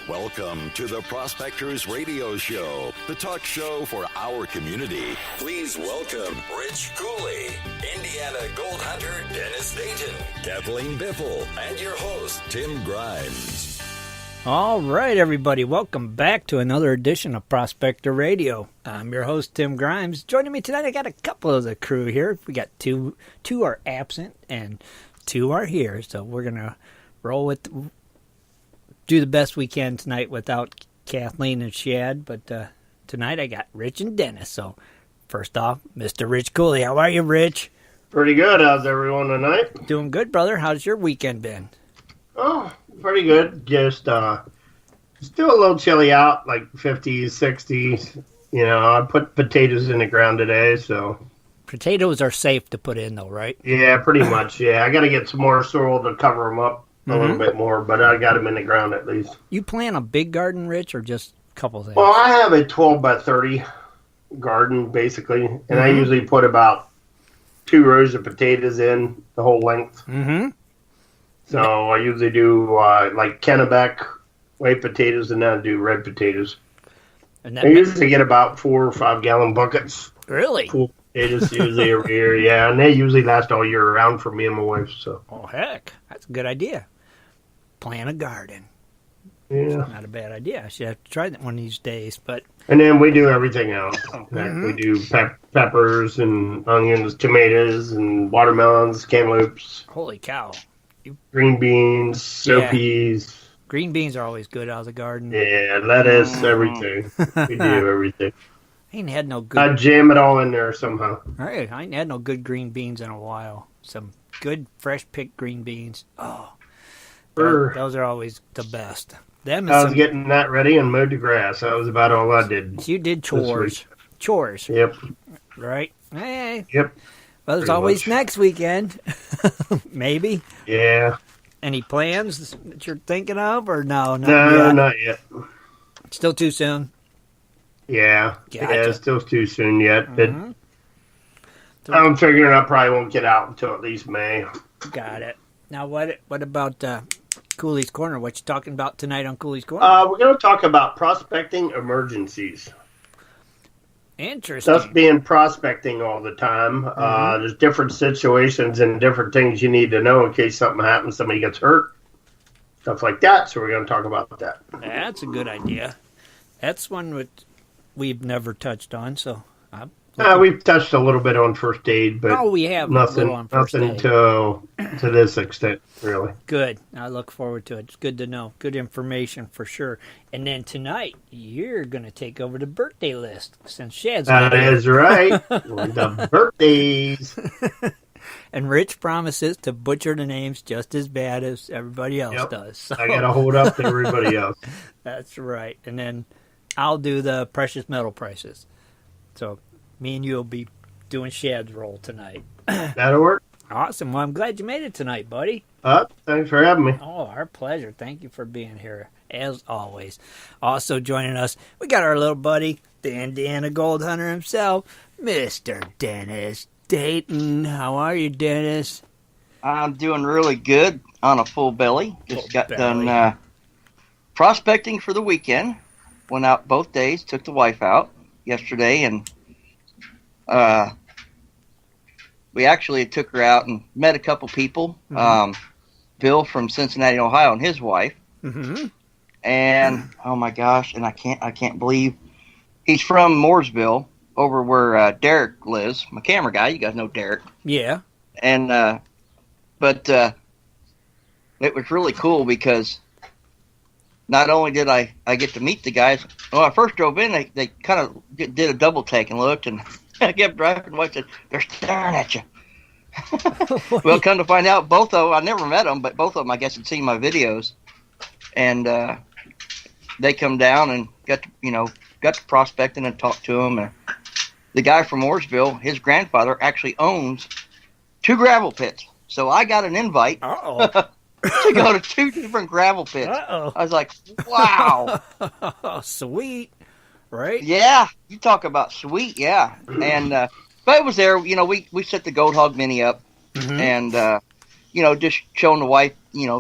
Welcome to the Prospectors Radio Show, the talk show for our community. Please welcome Rich Cooley, Indiana Gold Hunter Dennis Dayton, Kathleen Biffle, and your host, Tim Grimes. All right, everybody, welcome back to another edition of Prospector Radio. I'm your host, Tim Grimes. Joining me tonight, I got a couple of the crew here. We got two are absent and two are here, so we're going to do the best we can tonight without Kathleen and Shad, but tonight I got Rich and Dennis. So first off, Mr. Rich Cooley, how are you, Rich? Pretty good. How's everyone tonight? Doing good, brother. How's your weekend been? Oh, pretty good. Just still a little chilly out, like 50s, 60s. You know, I put potatoes in the ground today, so. Potatoes are safe to put in, though, right? Yeah, pretty much, yeah. I got to get some more soil to cover them up. A little bit more, but I got them in the ground at least. You plant a big garden, Rich, or just a couple things? Well, I have a 12 by 30 garden, basically, and I usually put about 2 rows of potatoes in the whole length. Mm-hmm. So I usually do like Kennebec white potatoes, and then I do red potatoes. And I usually get about 4 or 5 gallon buckets. Really? Full potatoes usually every year, yeah, and they usually last all year round for me and my wife. So. Oh, heck, that's a good idea. Plant a garden. Yeah. Not a bad idea. I should have to try that one of these days. And then we do everything else. We do peppers and onions, tomatoes, and watermelons, cantaloupes. Holy cow. Green beans, peas. Green beans are always good out of the garden. Yeah, lettuce, everything. We do everything. I ain't had no good... I jam it all in there somehow. Right, I ain't had no good green beans in a while. Some good, fresh-picked green beans. Oh. Those are always the best. I was getting that ready and mowed the grass. That was about all I did. So you did chores. Chores. Yep. Right? Hey. Yep. Well, there's always next weekend. Maybe. Yeah. Any plans that you're thinking of, or no? Not yet. Still too soon? Yeah. Gotcha. Yeah, it's still too soon yet. I'm figuring I probably won't get out until at least May. Got it. Now, what about Cooleys Corner? What you talking about tonight on Cooleys Corner? We're going to talk about prospecting emergencies. Interesting. Us being prospecting all the time. There's different situations and different things you need to know in case something happens, somebody gets hurt, stuff like that. So we're going to talk about that. That's a good idea. That's one that we've never touched on, so... We've touched a little bit on first aid, but we have nothing to this extent, really. Good. I look forward to it. It's good to know. Good information for sure. And then tonight, you're going to take over the birthday list since Shad's That is right. The birthdays. And Rich promises to butcher the names just as bad as everybody else does. So. I got to hold up to everybody else. That's right. And then I'll do the precious metal prices. So... me and you will be doing Shad's role tonight. That'll work. Awesome. Well, I'm glad you made it tonight, buddy. Thanks for having me. Oh, our pleasure. Thank you for being here, as always. Also joining us, we got our little buddy, the Indiana Gold Hunter himself, Mr. Dennis Dayton. How are you, Dennis? I'm doing really good on a full belly. Just got done prospecting for the weekend. Went out both days, took the wife out yesterday, and we actually took her out and met a couple people. Bill from Cincinnati, Ohio, and his wife. And oh my gosh, and I can't believe he's from Mooresville, over where Derek lives. My camera guy, you guys know Derek. Yeah. And but it was really cool because not only did I get to meet the guys. When I first drove in, they kind of did a double take and looked, and I kept driving. And I said, "They're staring at you." Well, come to find out, both of them, I never met them, but both of them, I guess, had seen my videos, and they come down and got to prospecting and talked to them. And the guy from Mooresville, his grandfather actually owns 2 gravel pits, so I got an invite. To go to 2 different gravel pits. I was like, wow. Sweet. Right? Yeah. You talk about sweet, yeah. And but it was there, we set the Gold Hog Mini up and just showing the wife,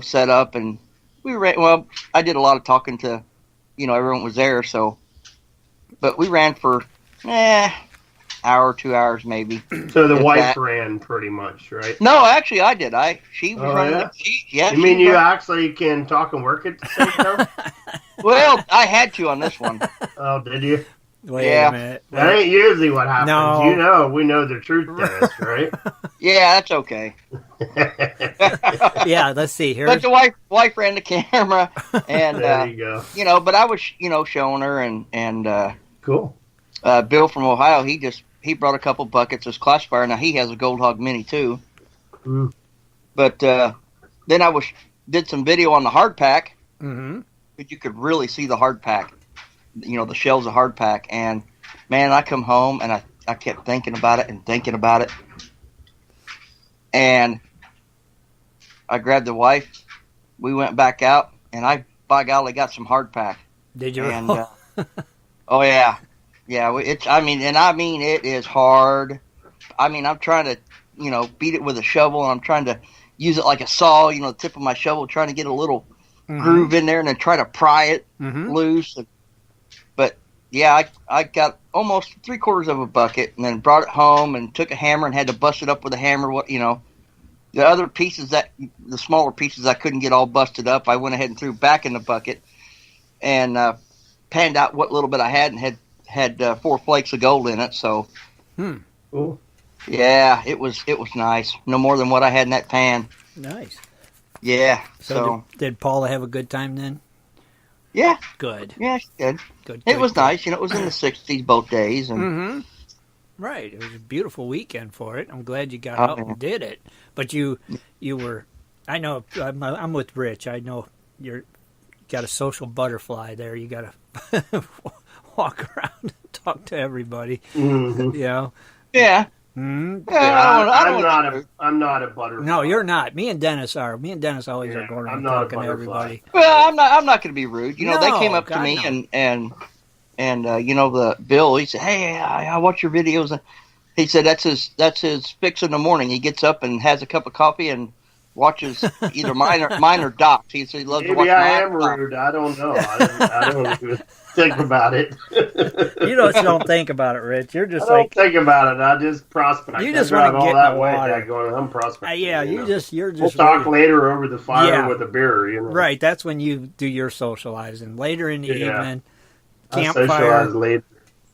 set up, and I did a lot of talking to everyone was there. So, but we ran for hour, 2 hours maybe. So the wife that. ran pretty much, right? No, actually, I did. She was running. Yeah? You mean you actually can talk and work at the same time? Well, I had to on this one. Oh, did you? Wait a minute. That ain't usually what happens. No. We know the truth, Dennis, right? Yeah, that's okay. Yeah, let's see here. But the wife ran the camera, and there you go. But I was, showing her, and cool. Bill from Ohio, he brought a couple buckets as classifier. Now he has a Gold Hog Mini too. Mm. But then I did some video on the hard pack. Mm-hmm. But you could really see the hard pack. The shells of hard pack, and man, I come home and I kept thinking about it, and I grabbed the wife. We went back out, and I, by golly, got some hard pack. Did you? And oh yeah. It is hard. I'm trying to, beat it with a shovel, and I'm trying to use it like a saw, the tip of my shovel, trying to get a little groove in there, and then try to pry it loose. But yeah, I got almost 3/4 of a bucket, and then brought it home and took a hammer and had to bust it up with a hammer. The other pieces the smaller pieces I couldn't get all busted up, I went ahead and threw back in the bucket and panned out what little bit I had, and had 4 flakes of gold in it. So, Cool. Yeah, it was nice. No more than what I had in that pan. Nice. Yeah. So did Paula have a good time then? Yeah. Good. Yeah, she did. Good. It was nice. It was in the 60s both days. And Right. It was a beautiful weekend for it. I'm glad you got out and did it. But you were, I know, I'm with Rich. I know you're got a social butterfly there. You got to walk around and talk to everybody. Mm-hmm. Yeah. Mm-hmm. I'm not a butterfly. No, you're not. Me and Dennis are. Me and Dennis always are going around talking to everybody. Well, I'm not going to be rude. No, they came up to me and the Bill. He said, "Hey, I watch your videos." He said that's his fix in the morning. He gets up and has a cup of coffee and watches either mine or Doc's. He said he loves to watch. Maybe I am rude. I don't know. I don't even think about it. You don't think about it, Rich. You're just I don't think about it. I just prospect. You just want to get all in the water. Going, I'm prospecting. Yeah, you're just. We'll talk later over the fire with a beer. Right. That's when you do your socializing. Later in the evening, campfire. Socialize later.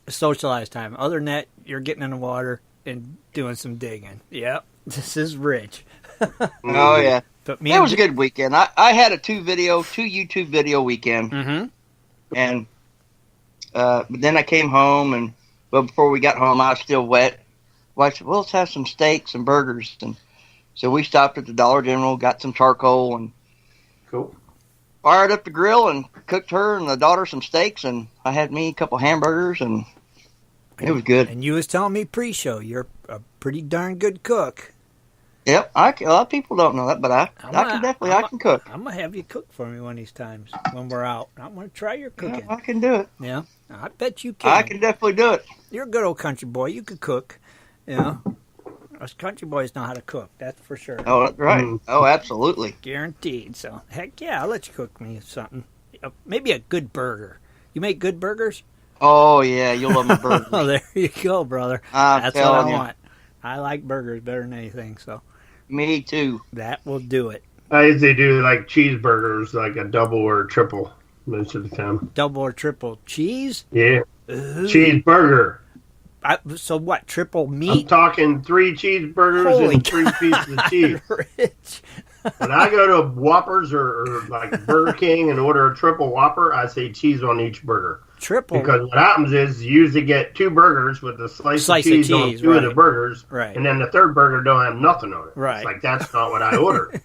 Socialize time. Other than that, you're getting in the water and doing some digging. Yep. This is Rich. Oh yeah. But it was a good weekend. I had a 2 YouTube video weekend. Mm-hmm. And but then I came home, and before we got home, I was still wet. Well, I said, "Well, let's have some steaks and burgers." And so we stopped at the Dollar General, got some charcoal, and fired up the grill and cooked her and the daughter some steaks, and I had me a couple hamburgers, and it was good. And you was telling me pre-show you're a pretty darn good cook. Yep, a lot of people don't know that, but I can cook. I'm gonna have you cook for me one of these times when we're out. I'm gonna try your cooking. Yeah, I can do it. Yeah, I bet you can. I can definitely do it. You're a good old country boy. You could cook. Us country boys know how to cook. That's for sure. Oh, that's right. Oh, absolutely. Guaranteed. So heck yeah, I'll let you cook me something. Maybe a good burger. You make good burgers? Oh yeah, you'll love my burgers. Oh, there you go, brother. That's what I want. I like burgers better than anything. So. Me too. That will do it. I usually do like cheeseburgers, like a double or a triple most of the time. Double or triple cheese? Yeah. Cheeseburger. So what, triple meat? I'm talking 3 cheeseburgers and 3 pieces of cheese. Rich. When I go to Whoppers or like Burger King and order a triple Whopper, I say cheese on each burger. Triple. Because what happens is you usually get 2 burgers with a slice of cheese on 2 of the burgers, and then the third burger don't have nothing on it. Right. It's like, that's not what I ordered.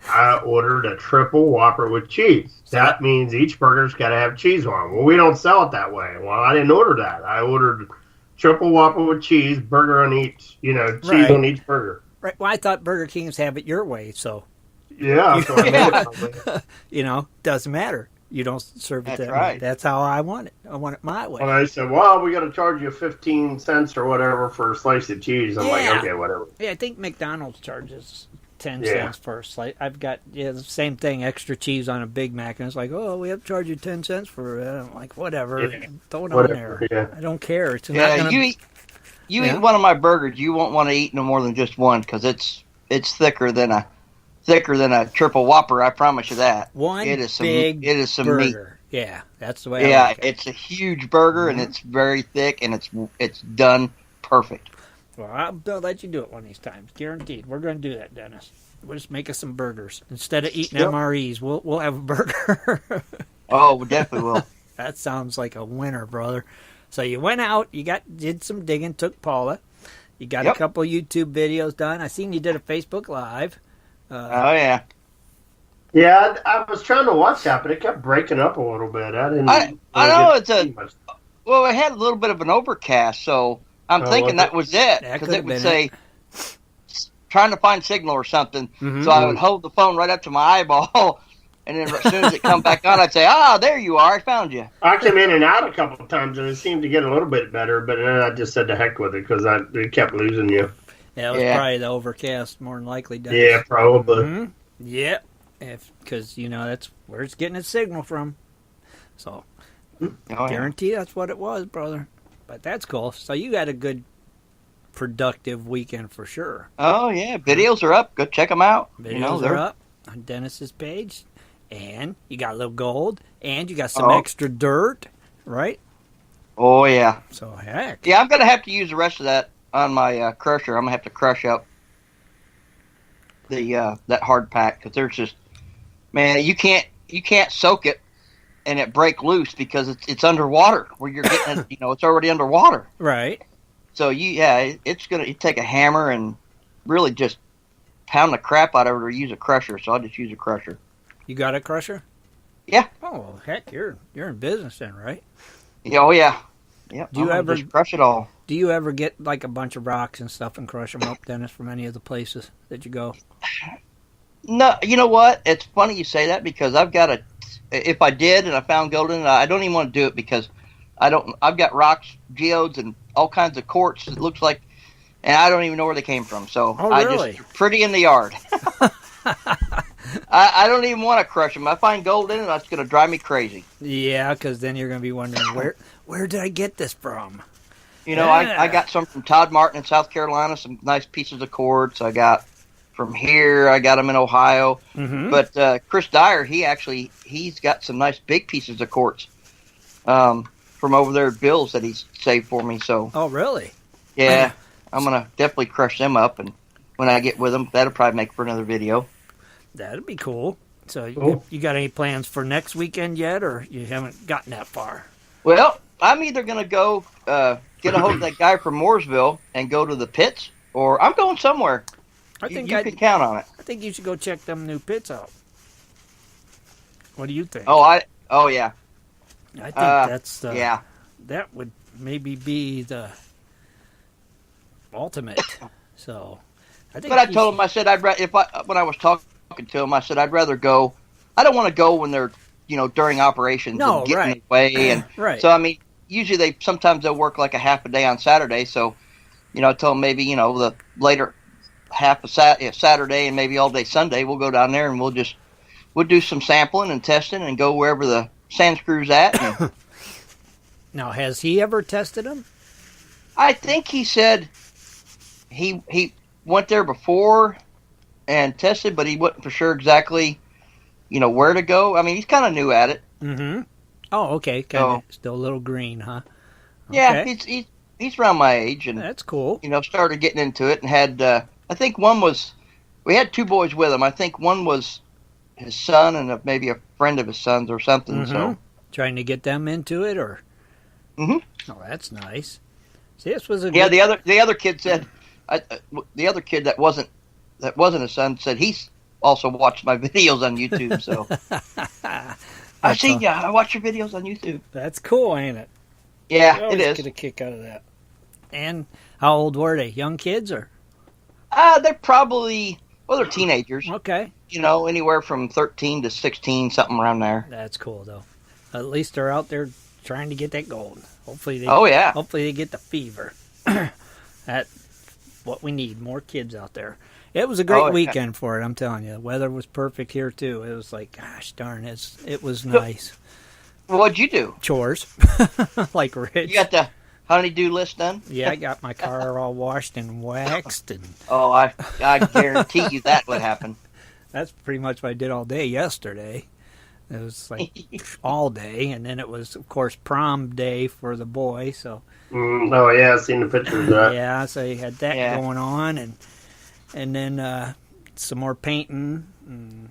I ordered a triple Whopper with cheese. That means each burger's got to have cheese on it. Well, we don't sell it that way. Well, I didn't order that. I ordered triple Whopper with cheese, burger on each, cheese on each burger. Right. Well, I thought Burger Kings have it your way, so. Yeah. So I made it doesn't matter. You don't serve it that way. That's how I want it. I want it my way. Well, I said, well, we got to charge you 15 cents or whatever for a slice of cheese. I'm like, okay, whatever. Yeah, I think McDonald's charges 10 cents for a slice. I've got the same thing, extra cheese on a Big Mac, and it's like, oh, we have to charge you 10 cents for it. I'm like, whatever, throw it on there. Yeah. I don't care. It's not gonna... You eat one of my burgers, you won't want to eat no more than just one because it's thicker than a triple Whopper. I promise you that. It is some burger. Meat. Yeah, that's the way. Yeah, I like it. It's a huge burger and it's very thick and it's done perfect. Well, I'll let you do it one of these times, guaranteed. We're going to do that, Dennis. We'll just make us some burgers instead of eating MREs. We'll have a burger. Oh, we definitely will. That sounds like a winner, brother. So you went out, did some digging, took Paula. You got a couple YouTube videos done. I seen you did a Facebook Live. Oh yeah. Yeah, I was trying to watch that, but it kept breaking up a little bit. I know well, it had a little bit of an overcast, so I'm thinking that was it because it would say trying to find signal or something. Mm-hmm. So I would hold the phone right up to my eyeball, and then as soon as it come back on, I'd say, there you are, I found you. I came in and out a couple of times, and it seemed to get a little bit better, but then I just said to heck with it because it kept losing you. Yeah, it was probably the overcast, more than likely. Dennis. Yeah, probably. Mm-hmm. Yeah, because, that's where it's getting its signal from. So, guarantee that's what it was, brother. But that's cool. So you got a good, productive weekend for sure. Oh, yeah. Videos are up. Go check them out. Videos are up on Dennis's page. And you got a little gold. And you got some extra dirt, right? Oh, yeah. So, heck. Yeah, I'm going to have to use the rest of that on my crusher. I'm going to have to crush up the that hard pack. Because there's just, man, you can't soak it and it break loose because it's underwater where you're getting it, it's already underwater. Right. So it's going to take a hammer and really just pound the crap out of it or use a crusher. So I'll just use a crusher. You got a crusher? Yeah. Oh, heck, you're in business then, right? Yeah, oh yeah. Yep. Do you ever just crush it all? Do you ever get like a bunch of rocks and stuff and crush them up, Dennis, from any of the places that you go? No, you know what? It's funny you say that because if I did and I found gold in it, I don't even want to do it because I've got rocks, geodes, and all kinds of quartz. It looks like, and I don't even know where they came from. So really? I just pretty in the yard. I don't even want to crush them. I find gold in it, that's going to drive me crazy. Yeah, because then you're going to be wondering where did I get this from? I got some from Todd Martin in South Carolina, some nice pieces of quartz. I got from here. I got them in Ohio. Mm-hmm. But Chris Dyer, he's got some nice big pieces of quartz from over there at Bill's that he's saved for me. So. Oh, really? Yeah, I'm gonna definitely crush them up, and when I get with them, that'll probably make for another video. That'd be cool. So you got any plans for next weekend yet, or you haven't gotten that far? Well, I'm either gonna go get a hold of that guy from Mooresville and go to the pits, or I'm going somewhere. I think you can count on it. I think you should go check them new pits out. What do you think? Oh yeah. I think that would maybe be the ultimate. So, I think. But I told him, I said when I was talking to him, I said I'd rather go. I don't want to go when they're during operations and getting in the way, and right. So I mean, usually sometimes they'll work like a half a day on Saturday. So, I told them maybe the later half of Saturday and maybe all day Sunday we'll go down there and we'll do some sampling and testing and go wherever the sand screw's at. And now, has he ever tested them? I think he said he went there before and tested, but he wasn't for sure exactly, where to go. I mean, he's kind of new at it. Mm-hmm. Oh, okay. Kind of still a little green, huh? Okay. Yeah, he's around my age, and that's cool. Started getting into it and had. I think we had two boys with him. I think one was his son and maybe a friend of his son's or something. Mm-hmm. So trying to get them into it, or. Mm-hmm. Oh, that's nice. See, this was the other kid said. The other kid that wasn't his son said he's also watched my videos on YouTube. So I've seen you. I watch your videos on YouTube. That's cool, ain't it? Yeah, it is. Get a kick out of that. And how old were they? Young kids or? They're probably they're teenagers. Okay. Anywhere from 13 to 16, something around there. That's cool though. At least they're out there trying to get that gold. Hopefully they. Oh yeah. Hopefully they get the fever. That's what we need. More kids out there. It was a great Oh, yeah. weekend for it, I'm telling you. The weather was perfect here, too. It was like, gosh darn, it was nice. What'd you do? Chores, like Rich. You got the honey-do list done? Yeah, I got my car all washed and waxed, and Oh, I guarantee you that would happen. that's pretty much what I did all day yesterday. It was like all day, and then it was, of course, prom day for the boy, so... Oh, yeah, I've seen the pictures of that. Yeah, so you had that going on, and then some more painting. And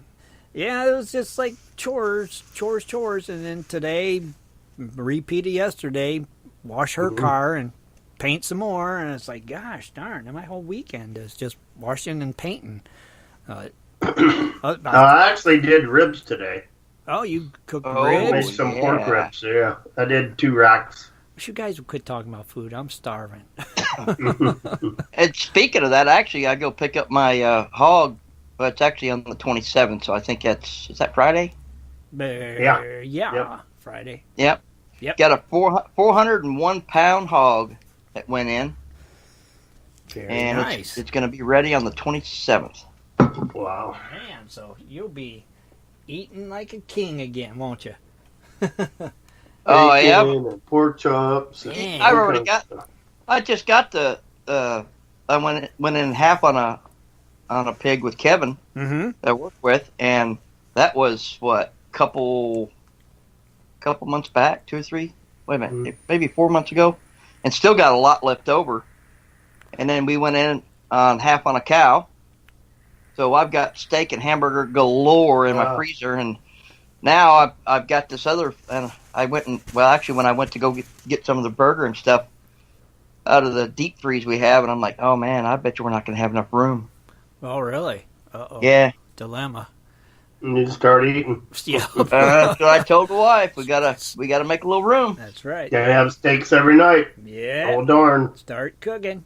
yeah, it was just like chores, and then today, repeated yesterday, wash her car and paint some more, and it's like, gosh darn, my whole weekend is just washing and painting. I actually did ribs today. Oh, you cooked I made ribs? some pork ribs, yeah. I did 2 racks. You guys would quit talking about food. I'm starving. And speaking of that, actually, I go pick up my hog. But it's actually on the 27th, so I think is that Friday? Yeah. Yep. Friday. Yep. Got a 401-pound hog that went in. Very and nice. It's going to be ready on the 27th. Wow. Man, so you'll be eating like a king again, won't you? Oh, yeah. And pork chops. Man. I've already got. I just got the. I went in half on a pig with Kevin that I work with, and that was what couple months back, 2 or 3. Wait a minute, maybe 4 months ago, and still got a lot left over. And then we went in on half on a cow, so I've got steak and hamburger galore in my freezer, and now I've got this other. And I went when I went to go get some of the burger and stuff out of the deep freeze we have, and I'm like, oh man, I bet you we're not going to have enough room. Oh, really? Uh-oh. Yeah. Dilemma. You need to start eating. Yeah. That's what I told the wife. We gotta make a little room. That's right. Gotta have steaks every night. Yeah. Oh, darn. Start cooking.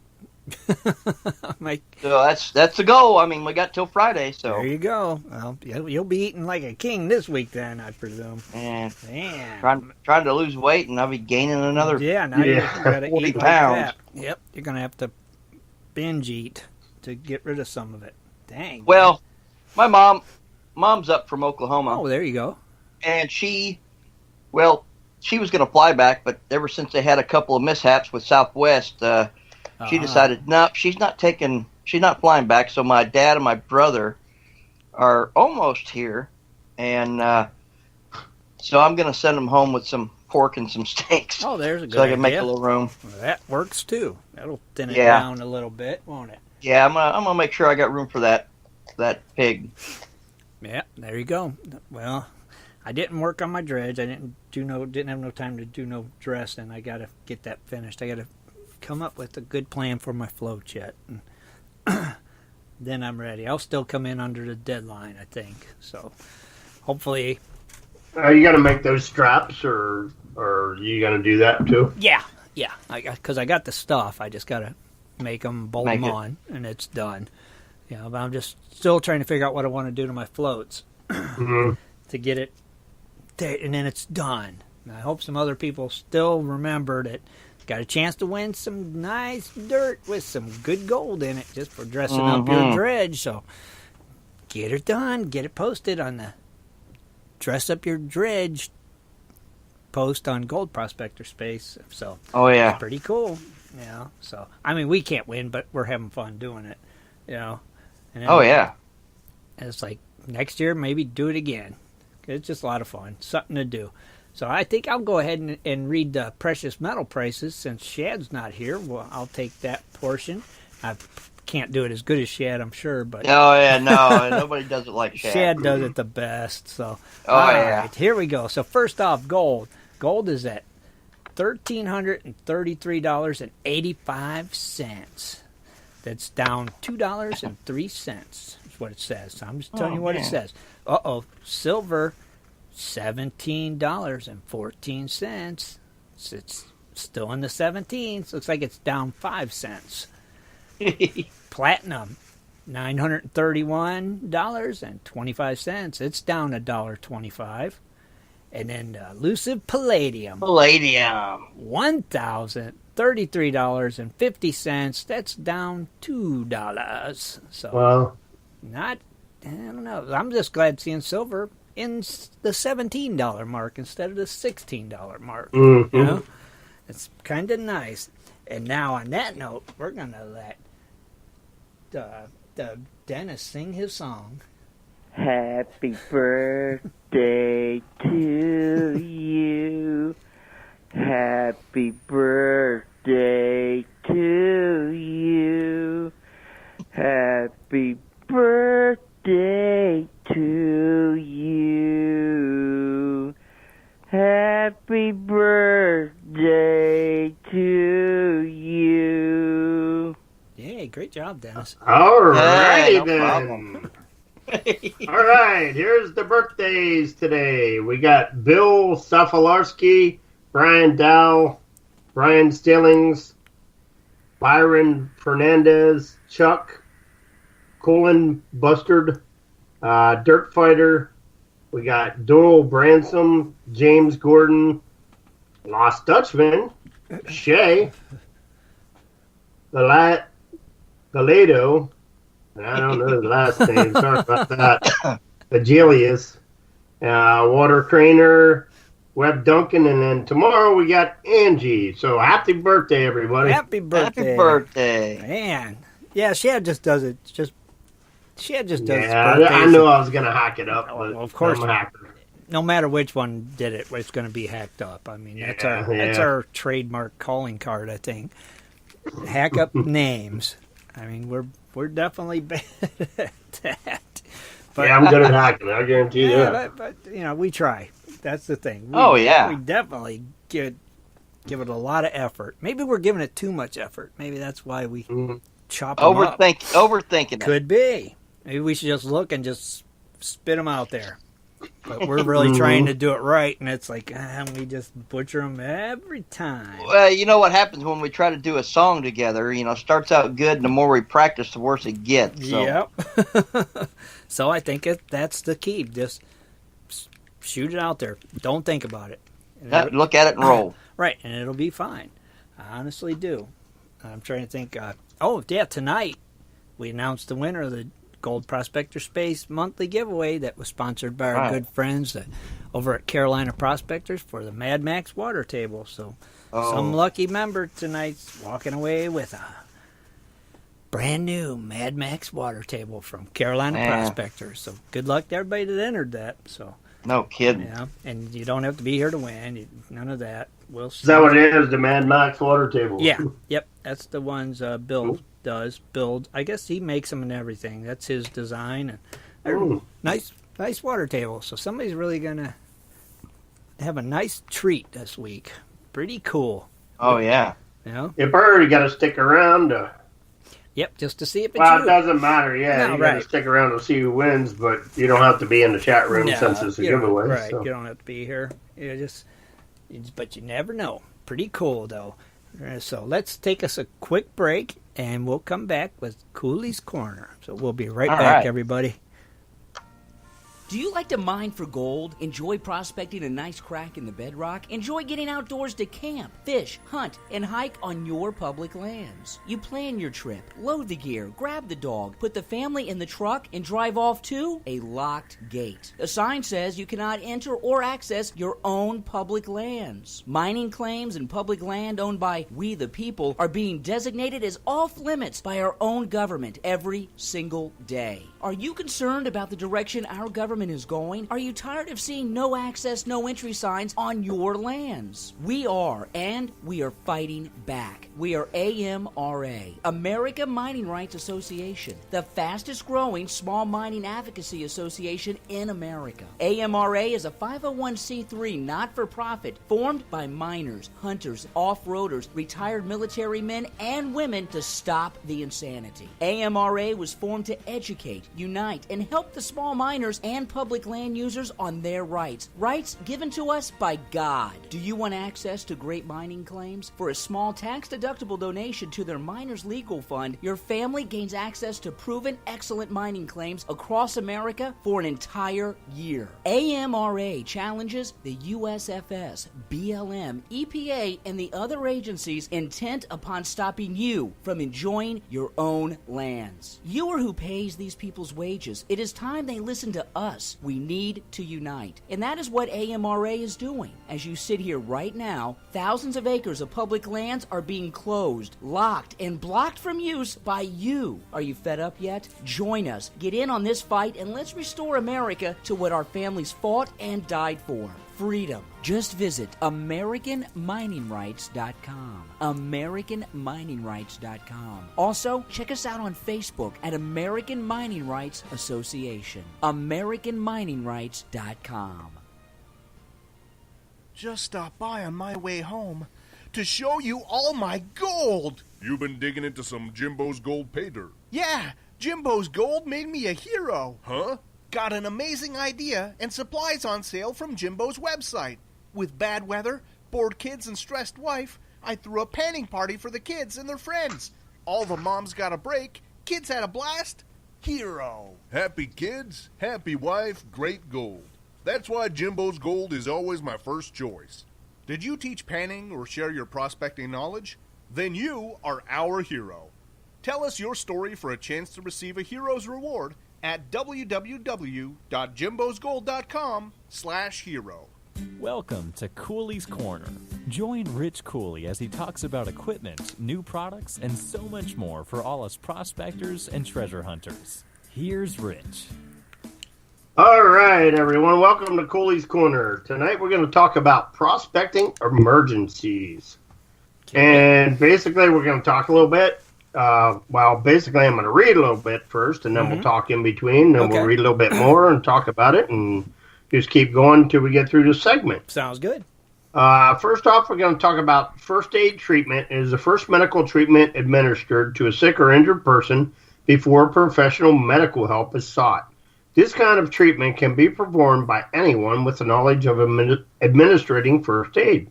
So that's the goal. I mean, we got till Friday, so. There you go. Well, you'll be eating like a king this week then, I presume. And Man. trying to lose weight, and I'll be gaining another. Yeah, now you gotta 40 eat like pounds. that. Yep, you're gonna have to binge eat to get rid of some of it. Dang. Well, my mom's up from Oklahoma. Oh, there you go. And she was going to fly back, but ever since they had a couple of mishaps with Southwest, she decided, no, she's not flying back. So my dad and my brother are almost here. And so I'm going to send them home with some pork and some steaks. Oh, there's a good so I can make idea. a little room. Well, that works too. That'll thin it down a little bit, won't it? Yeah, I'm gonna make sure I got room for that pig. Yeah, there you go. Well, I didn't work on my dredge. I didn't have no time to do no dressing. I got to get that finished. I got to come up with a good plan for my float yet. And then I'm ready. I'll still come in under the deadline, I think. So hopefully. Are you gonna make those straps, or are you gonna do that too? Yeah. Because I got the stuff. I just got to make them, bolt them on, and it's done. Yeah, but I'm just still trying to figure out what I want to do to my floats to get it there, and then it's done. And I hope some other people still remember that got a chance to win some nice dirt with some good gold in it just for dressing up your dredge. So get it done, get it posted on the Dress Up Your Dredge post on Gold Prospector Space. So it's pretty cool. You know, so I mean, we can't win, but we're having fun doing it. You know. And then, and it's like next year, maybe do it again. It's just a lot of fun, something to do. So I think I'll go ahead and read the precious metal prices since Shad's not here. Well, I'll take that portion. I can't do it as good as Shad, I'm sure, but nobody does it like Shad. Shad does it the best. So all right, here we go. So first off, gold. Gold is at $1,333.85. That's down $2.03 is what it says. So I'm just telling you what it says. Silver, $17.14. It's still in the 17s. Looks like it's down 5 cents. Platinum, $931.25. It's down $1.25. And then elusive palladium. Palladium. $1,000. $33.50. That's down $2. So Well, I don't know. I'm just glad seeing silver in the $17 mark instead of the $16 mark. mm-hmm. You know, it's kind of nice. And now on that note, we're gonna let the Dennis sing his song. Happy birthday to you. Happy birthday to you. Happy birthday to you. Happy birthday to you. Yay, great job, Dennis. All right, no then. problem. All right, here's the birthdays today. We got Bill Safalarski, Brian Dow, Brian Stillings, Byron Fernandez, Chuck, Colin Bustard, Dirt Fighter. We got Doyle Bransom, James Gordon, Lost Dutchman, Shay, Galado. I don't know the last name. Sorry about that. Agilius, Water Craner, Webb Duncan, and then tomorrow we got Angie. So happy birthday, everybody. Happy birthday. Happy birthday. Man. Yeah, Shad just does it. Shad just does Yeah, his birthdays. I knew I was going to hack it up, but Well, of course. I'm a hacker. No matter which one did it, it's going to be hacked up. I mean, that's Yeah, that's yeah. our trademark calling card, I think. Hack up names. I mean, we're definitely bad at that. But, Yeah, I'm good at hacking. I guarantee you yeah, that. but you know, we try. That's the thing. Oh, yeah. We definitely give it a lot of effort. Maybe we're giving it too much effort. Maybe that's why we chop them up. Overthinking it. Could be. Maybe we should just look and just spit them out there. But we're really trying to do it right, and it's like we just butcher them every time. Well, you know what happens when we try to do a song together? You know, starts out good, and the more we practice, the worse it gets. So. Yep. So I think that's the key. Just shoot it out there. Don't think about it. Look at it and roll. Right, and it'll be fine. I honestly do. I'm trying to think. Tonight we announced the winner of the Gold Prospector Space monthly giveaway that was sponsored by our good friends over at Carolina Prospectors for the Mad Max water table. So some lucky member tonight's walking away with a brand new Mad Max water table from Carolina Prospectors. So good luck to everybody that entered that. So No kidding. yeah, and you don't have to be here to win. None of that. We'll Is that what it is, the Mad Max water table? Yeah, yep. That's the ones Bill does build. I guess he makes them and everything. That's his design. And they're nice water table. So somebody's really gonna have a nice treat this week. Pretty cool. Oh, yeah. You know? You already got to stick around. Yep, just to see if it's Well, you. it doesn't matter. Yeah, No, you got to right. stick around to see who wins, but you don't have to be in the chat room since it's a you don't- giveaway. Right, So. you don't have to be here. But you never know. Pretty cool, though. So let's take us a quick break, and we'll come back with Cooleys Corner. So we'll be right All back, right. everybody. Do you like to mine for gold? Enjoy prospecting a nice crack in the bedrock? Enjoy getting outdoors to camp, fish, hunt, and hike on your public lands? You plan your trip, load the gear, grab the dog, put the family in the truck, and drive off to a locked gate. A sign says you cannot enter or access your own public lands. Mining claims and public land owned by we the people are being designated as off limits by our own government every single day. Are you concerned about the direction our government is going? Are you tired of seeing no access, no entry signs on your lands? We are, and we are fighting back. We are AMRA, America Mining Rights Association, the fastest growing small mining advocacy association in America. AMRA is a 501c3 not-for-profit formed by miners, hunters, off-roaders, retired military men and women to stop the insanity. AMRA was formed to educate, unite, and help the small miners and and public land users on their rights. Rights given to us by God. Do you want access to great mining claims? For a small tax-deductible donation to their Miners Legal Fund, your family gains access to proven excellent mining claims across America for an entire year. AMRA challenges the USFS, BLM, EPA, and the other agencies intent upon stopping you from enjoying your own lands. You are who pays these people's wages. It is time they listen to us. We need to unite. And that is what AMRA is doing. As you sit here right now, thousands of acres of public lands are being closed, locked, and blocked from use by you. Are you fed up yet? Join us. Get in on this fight and let's restore America to what our families fought and died for. Freedom. Just visit AmericanMiningRights.com. AmericanMiningRights.com. Also, check us out on Facebook at American Mining Rights Association. AmericanMiningRights.com. Just stopped by on my way home to show you all my gold. You've been digging into some Jimbo's gold pay dirt. Yeah, Jimbo's Gold made me a hero. Huh? Got an amazing idea and supplies on sale from Jimbo's website. With bad weather, bored kids, and stressed wife, I threw a panning party for the kids and their friends. All the moms got a break, kids had a blast. Hero. Happy kids, happy wife, great gold. That's why Jimbo's Gold is always my first choice. Did you teach panning or share your prospecting knowledge? Then you are our hero. Tell us your story for a chance to receive a hero's reward at www.jimbosgold.com/hero. Welcome to Cooleys Corner. Join Rich Cooley as he talks about equipment, new products, and so much more for all us prospectors and treasure hunters. Here's Rich. All right, everyone. Welcome to Cooleys Corner. Tonight we're going to talk about prospecting emergencies. And basically we're going to talk a little bit. Basically I'm going to read a little bit first, and then we'll talk in between. Then we'll read a little bit more and talk about it, and just keep going until we get through this segment. Sounds good. First off, we're going to talk about first aid treatment. It is the first medical treatment administered to a sick or injured person before professional medical help is sought. This kind of treatment can be performed by anyone with the knowledge of administering first aid.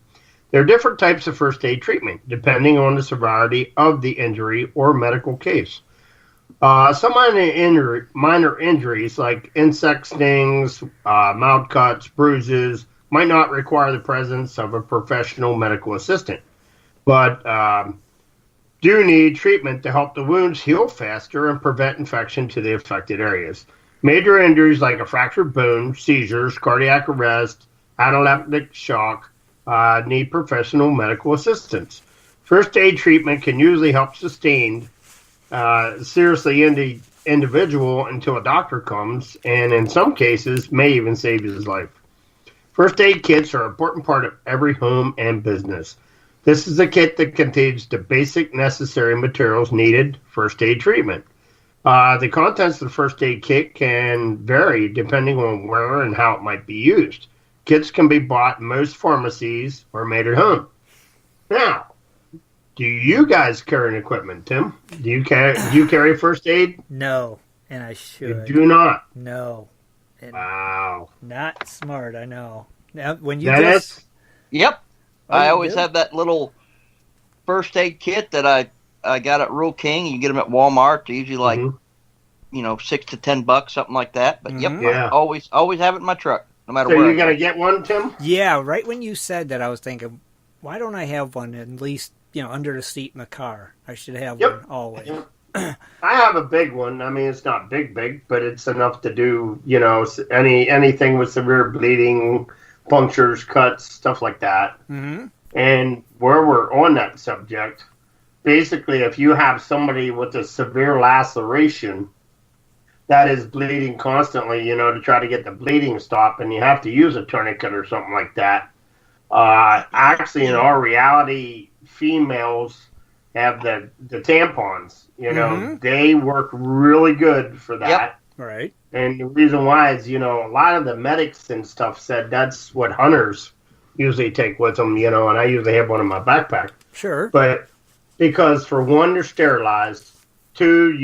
There are different types of first aid treatment, depending on the severity of the injury or medical case. Some minor injuries, like insect stings, mouth cuts, bruises, might not require the presence of a professional medical assistant, but do need treatment to help the wounds heal faster and prevent infection to the affected areas. Major injuries like a fractured bone, seizures, cardiac arrest, anaphylactic shock need professional medical assistance. First aid treatment can usually help sustain seriously injured individual until a doctor comes, and in some cases may even save his life. First aid kits are an important part of every home and business. This is a kit that contains the basic necessary materials needed for first aid treatment. The contents of the first aid kit can vary depending on where and how it might be used. Kits can be bought in most pharmacies or made at home. Now, do you guys carry equipment, Tim? Do you carry first aid? No, and I should. You do not? No. And wow. Not smart, I know. Now, when you Dennis? Yep. Oh, I you always do? have that little first aid kit that I got at Rural King. You get them at Walmart. They're usually like, $6 to $10, something like that. But yep, Yeah. I always have it in my truck, no matter So where. you're going to get one, Tim? Yeah, right when you said that, I was thinking, why don't I have one at least, under the seat in the car? I should have one always. I have a big one. I mean, it's not big, but it's enough to do, anything with severe bleeding, punctures, cuts, stuff like that. Mm-hmm. And where we're on that subject, basically, if you have somebody with a severe laceration that is bleeding constantly, to try to get the bleeding to stop, and you have to use a tourniquet or something like that. Actually, in our reality, females have the tampons. They work really good for that. Yep. Right. And the reason why is, a lot of the medics and stuff said that's what hunters usually take with them, and I usually have one in my backpack. Sure. But because, for one, they're sterilized, too,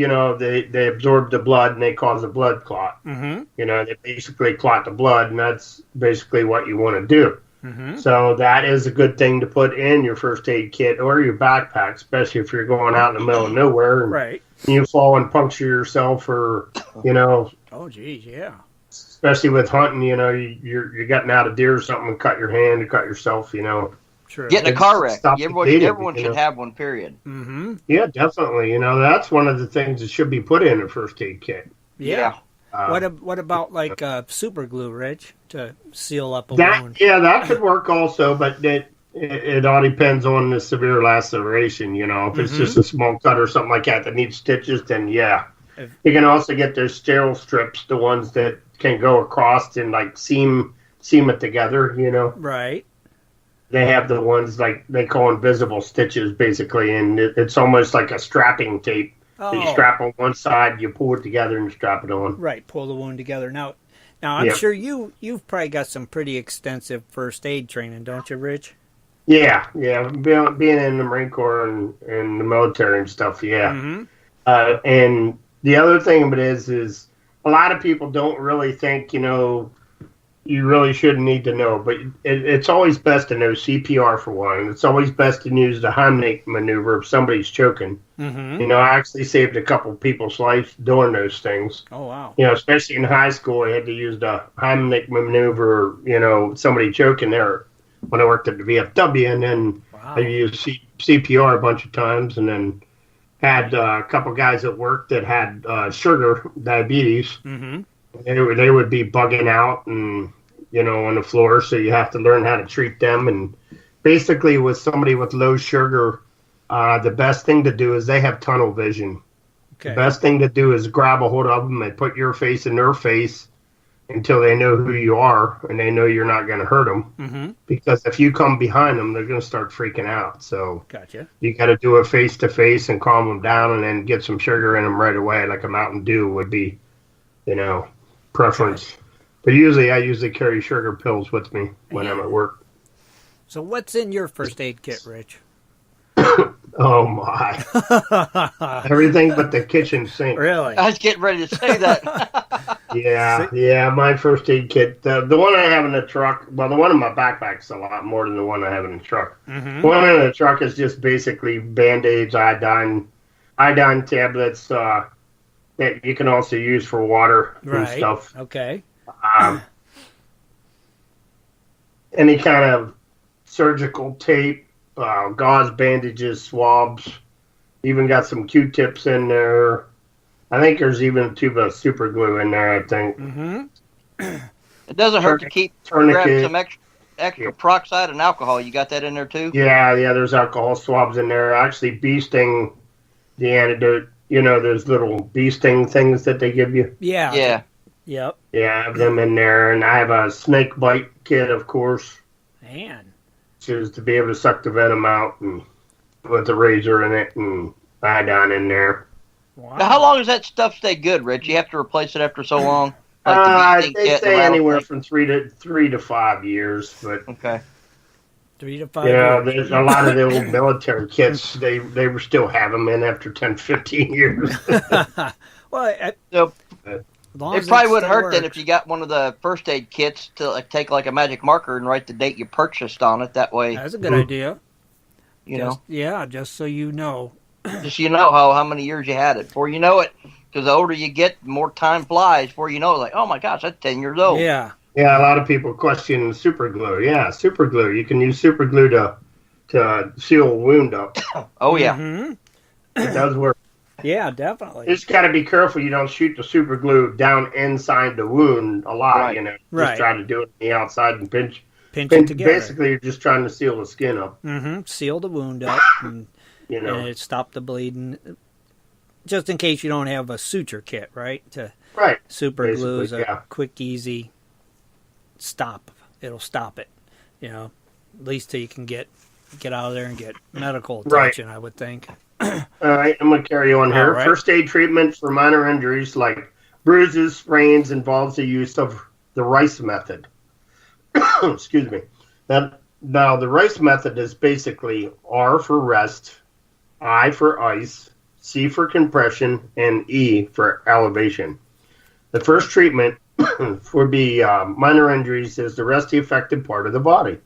they absorb the blood and they cause a blood clot. Mm-hmm. They basically clot the blood, and that's basically what you want to do. Mm-hmm. So that is a good thing to put in your first aid kit or your backpack, especially if you're going out in the middle of nowhere and Right. you fall and puncture yourself, or Oh, geez, yeah. especially with hunting, you're getting out a deer or something and cut your hand or cut yourself, True. Get in a car wreck. Stop the bleeding, Everyone should have one, period. Mm-hmm. Yeah, definitely. That's one of the things that should be put in a first aid kit. Yeah. Uh, What about like super glue, Rich, to seal up a That wound? yeah, that could work also, but it all depends on the severe laceration. If it's just a small cut or something like that needs stitches, then yeah. You can also get those sterile strips, the ones that can go across and like seam it together. Right. They have the ones like they call invisible stitches, basically, and it's almost like a strapping tape. Oh. You strap on one side, you pull it together, and you strap it on. Right, pull the wound together. Now I'm Yeah. sure you've probably got some pretty extensive first aid training, don't you, Rich? Yeah. Being in the Marine Corps and the military and stuff, yeah. Mm-hmm. And the other thing of it is a lot of people don't really think, you really shouldn't need to know, but it's always best to know CPR for one. It's always best to use the Heimlich maneuver if somebody's choking. Mm-hmm. I actually saved a couple people's lives doing those things. Oh, wow. Especially in high school, I had to use the Heimlich maneuver, somebody choking there when I worked at the VFW, and then Wow. I used CPR a bunch of times, and then had a couple guys at work that had sugar diabetes. Mm-hmm. They would be bugging out and on the floor, so you have to learn how to treat them. And basically, with somebody with low sugar, the best thing to do is they have tunnel vision. Okay. The best thing to do is grab a hold of them and put your face in their face until they know who you are and they know you're not going to hurt them. Mm-hmm. Because if you come behind them, they're going to start freaking out. So Gotcha. you got to do it face to face and calm them down, and then get some sugar in them right away, like a Mountain Dew would be, preference. But I usually carry sugar pills with me when I'm at work. So what's in your first aid kit, Rich? Oh my! Everything but the kitchen sink. Really? I was getting ready to say that. Yeah. My first aid kit, the one I have in the truck. Well, the one in my backpack's a lot more than the one I have in the truck. Mm-hmm. The one in the truck is just basically Band-Aids, iodine tablets that you can also use for water and stuff. Okay. Any kind of surgical tape, gauze, bandages, swabs. Even got some Q-tips in there. I think there's even a tube of super glue in there, I think. Mm-hmm. It doesn't hurt to grab Tourniquet. some extra peroxide and alcohol. You got that in there too? Yeah, there's alcohol swabs in there. Actually, bee sting, the antidote, those little bee sting things that they give you. Yeah. Yeah. Yep. Yeah, I have them in there. And I have a snake bite kit, of course, Man. which is to be able to suck the venom out, and with a razor in it and iodine in there. Wow. Now, how long does that stuff stay good, Rich? You have to replace it after so long? Like the bee sting They kit and say the anywhere rattlesnake? from 3 to 5 years, but Okay. 3 to 5 years. there's a lot of the old military kits. They were still have them in after 10, 15 years. Well, So as long it as probably still wouldn't hurt then works. if you got one of the first aid kits to take like a magic marker and write the date you purchased on it. That way, That's a good idea. you know, Just so you know. just so you know how many years you had it. Before you know it, because the older you get, the more time flies. Before you know it, like, oh my gosh, that's 10 years old. Yeah. Yeah, a lot of people question super glue. Yeah, super glue. You can use super glue to seal a wound up. Oh yeah. Mm-hmm. It does work. Yeah, definitely. You just got to be careful you don't shoot the super glue down inside the wound a lot. Right. Just Right. try to do it on the outside and pinch it together. Basically, you're just trying to seal the skin up. Mm-hmm. Seal the wound up and it stop the bleeding. Just in case you don't have a suture kit, right? Right. Super glue is Basically, a quick, easy stop. It'll stop it. At least till you can get out of there and get medical Right. attention, I would think. All right, I'm going to carry on here. All right. First aid treatment for minor injuries like bruises, sprains involves the use of the Rice method. Excuse me. Now, the Rice method is basically R for rest, I for ice, C for compression, and E for elevation. The first treatment for the minor injuries is to rest the affected part of the body,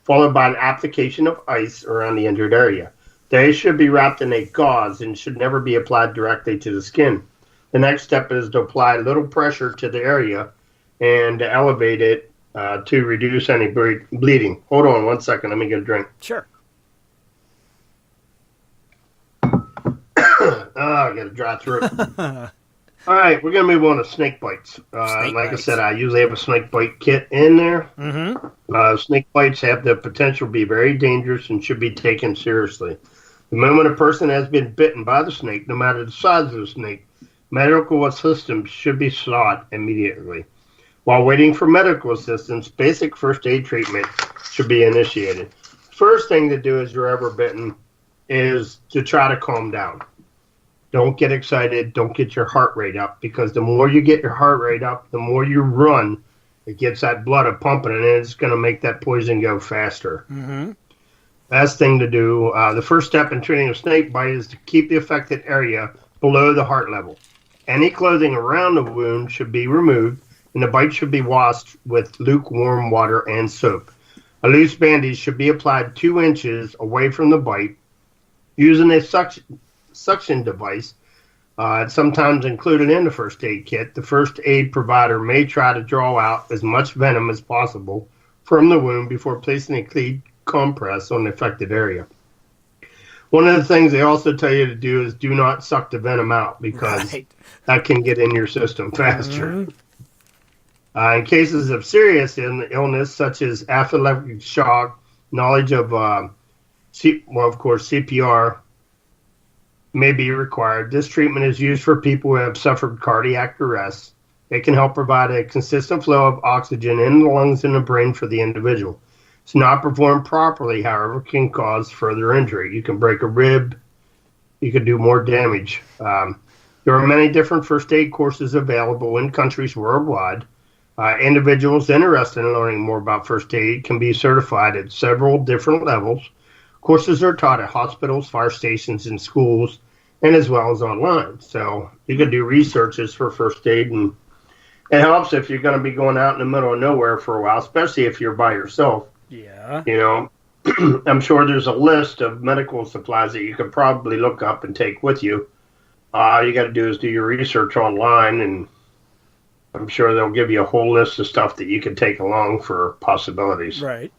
followed by an application of ice around the injured area. The ice should be wrapped in a gauze and should never be applied directly to the skin. The next step is to apply little pressure to the area and to elevate it to reduce any bleeding. Hold on 1 second. Let me get a drink. Sure. I got a dry throat. All right, we're going to move on to snake bites. I said, I usually have a snake bite kit in there. Mm-hmm. Snake bites have the potential to be very dangerous and should be taken seriously. The moment a person has been bitten by the snake, no matter the size of the snake, medical assistance should be sought immediately. While waiting for medical assistance, basic first aid treatment should be initiated. First thing to do if you're ever bitten is to try to calm down. Don't get excited. Don't get your heart rate up, because the more you get your heart rate up, the more you run, it gets that blood pumping, and it's going to make that poison go faster. Mm-hmm. Best thing to do, the first step in treating a snake bite is to keep the affected area below the heart level. Any clothing around the wound should be removed, and the bite should be washed with lukewarm water and soap. A loose bandage should be applied 2 inches away from the bite using a suction device. It's sometimes included in the first aid kit. The first aid provider may try to draw out as much venom as possible from the wound before placing a clean compress on the affected area. One of the things they also tell you to do is do not suck the venom out, because that can get in your system faster. Mm-hmm. In cases of serious illness, such as anaphylactic shock, knowledge of, of course, CPR may be required. This treatment is used for people who have suffered cardiac arrest. It can help provide a consistent flow of oxygen in the lungs and the brain for the individual. It's not performed properly, however, can cause further injury. You can break a rib. You can do more damage. There are many different first aid courses available in countries worldwide. Individuals interested in learning more about first aid can be certified at several different levels. Courses are taught at hospitals, fire stations, and schools, and as well as online. So you can do researches for first aid, and it helps if you're going to be going out in the middle of nowhere for a while, especially if you're by yourself. Yeah. You know, I'm sure there's a list of medical supplies that you could probably look up and take with you. All you got to do is do your research online, and I'm sure they'll give you a whole list of stuff that you can take along for possibilities. Right.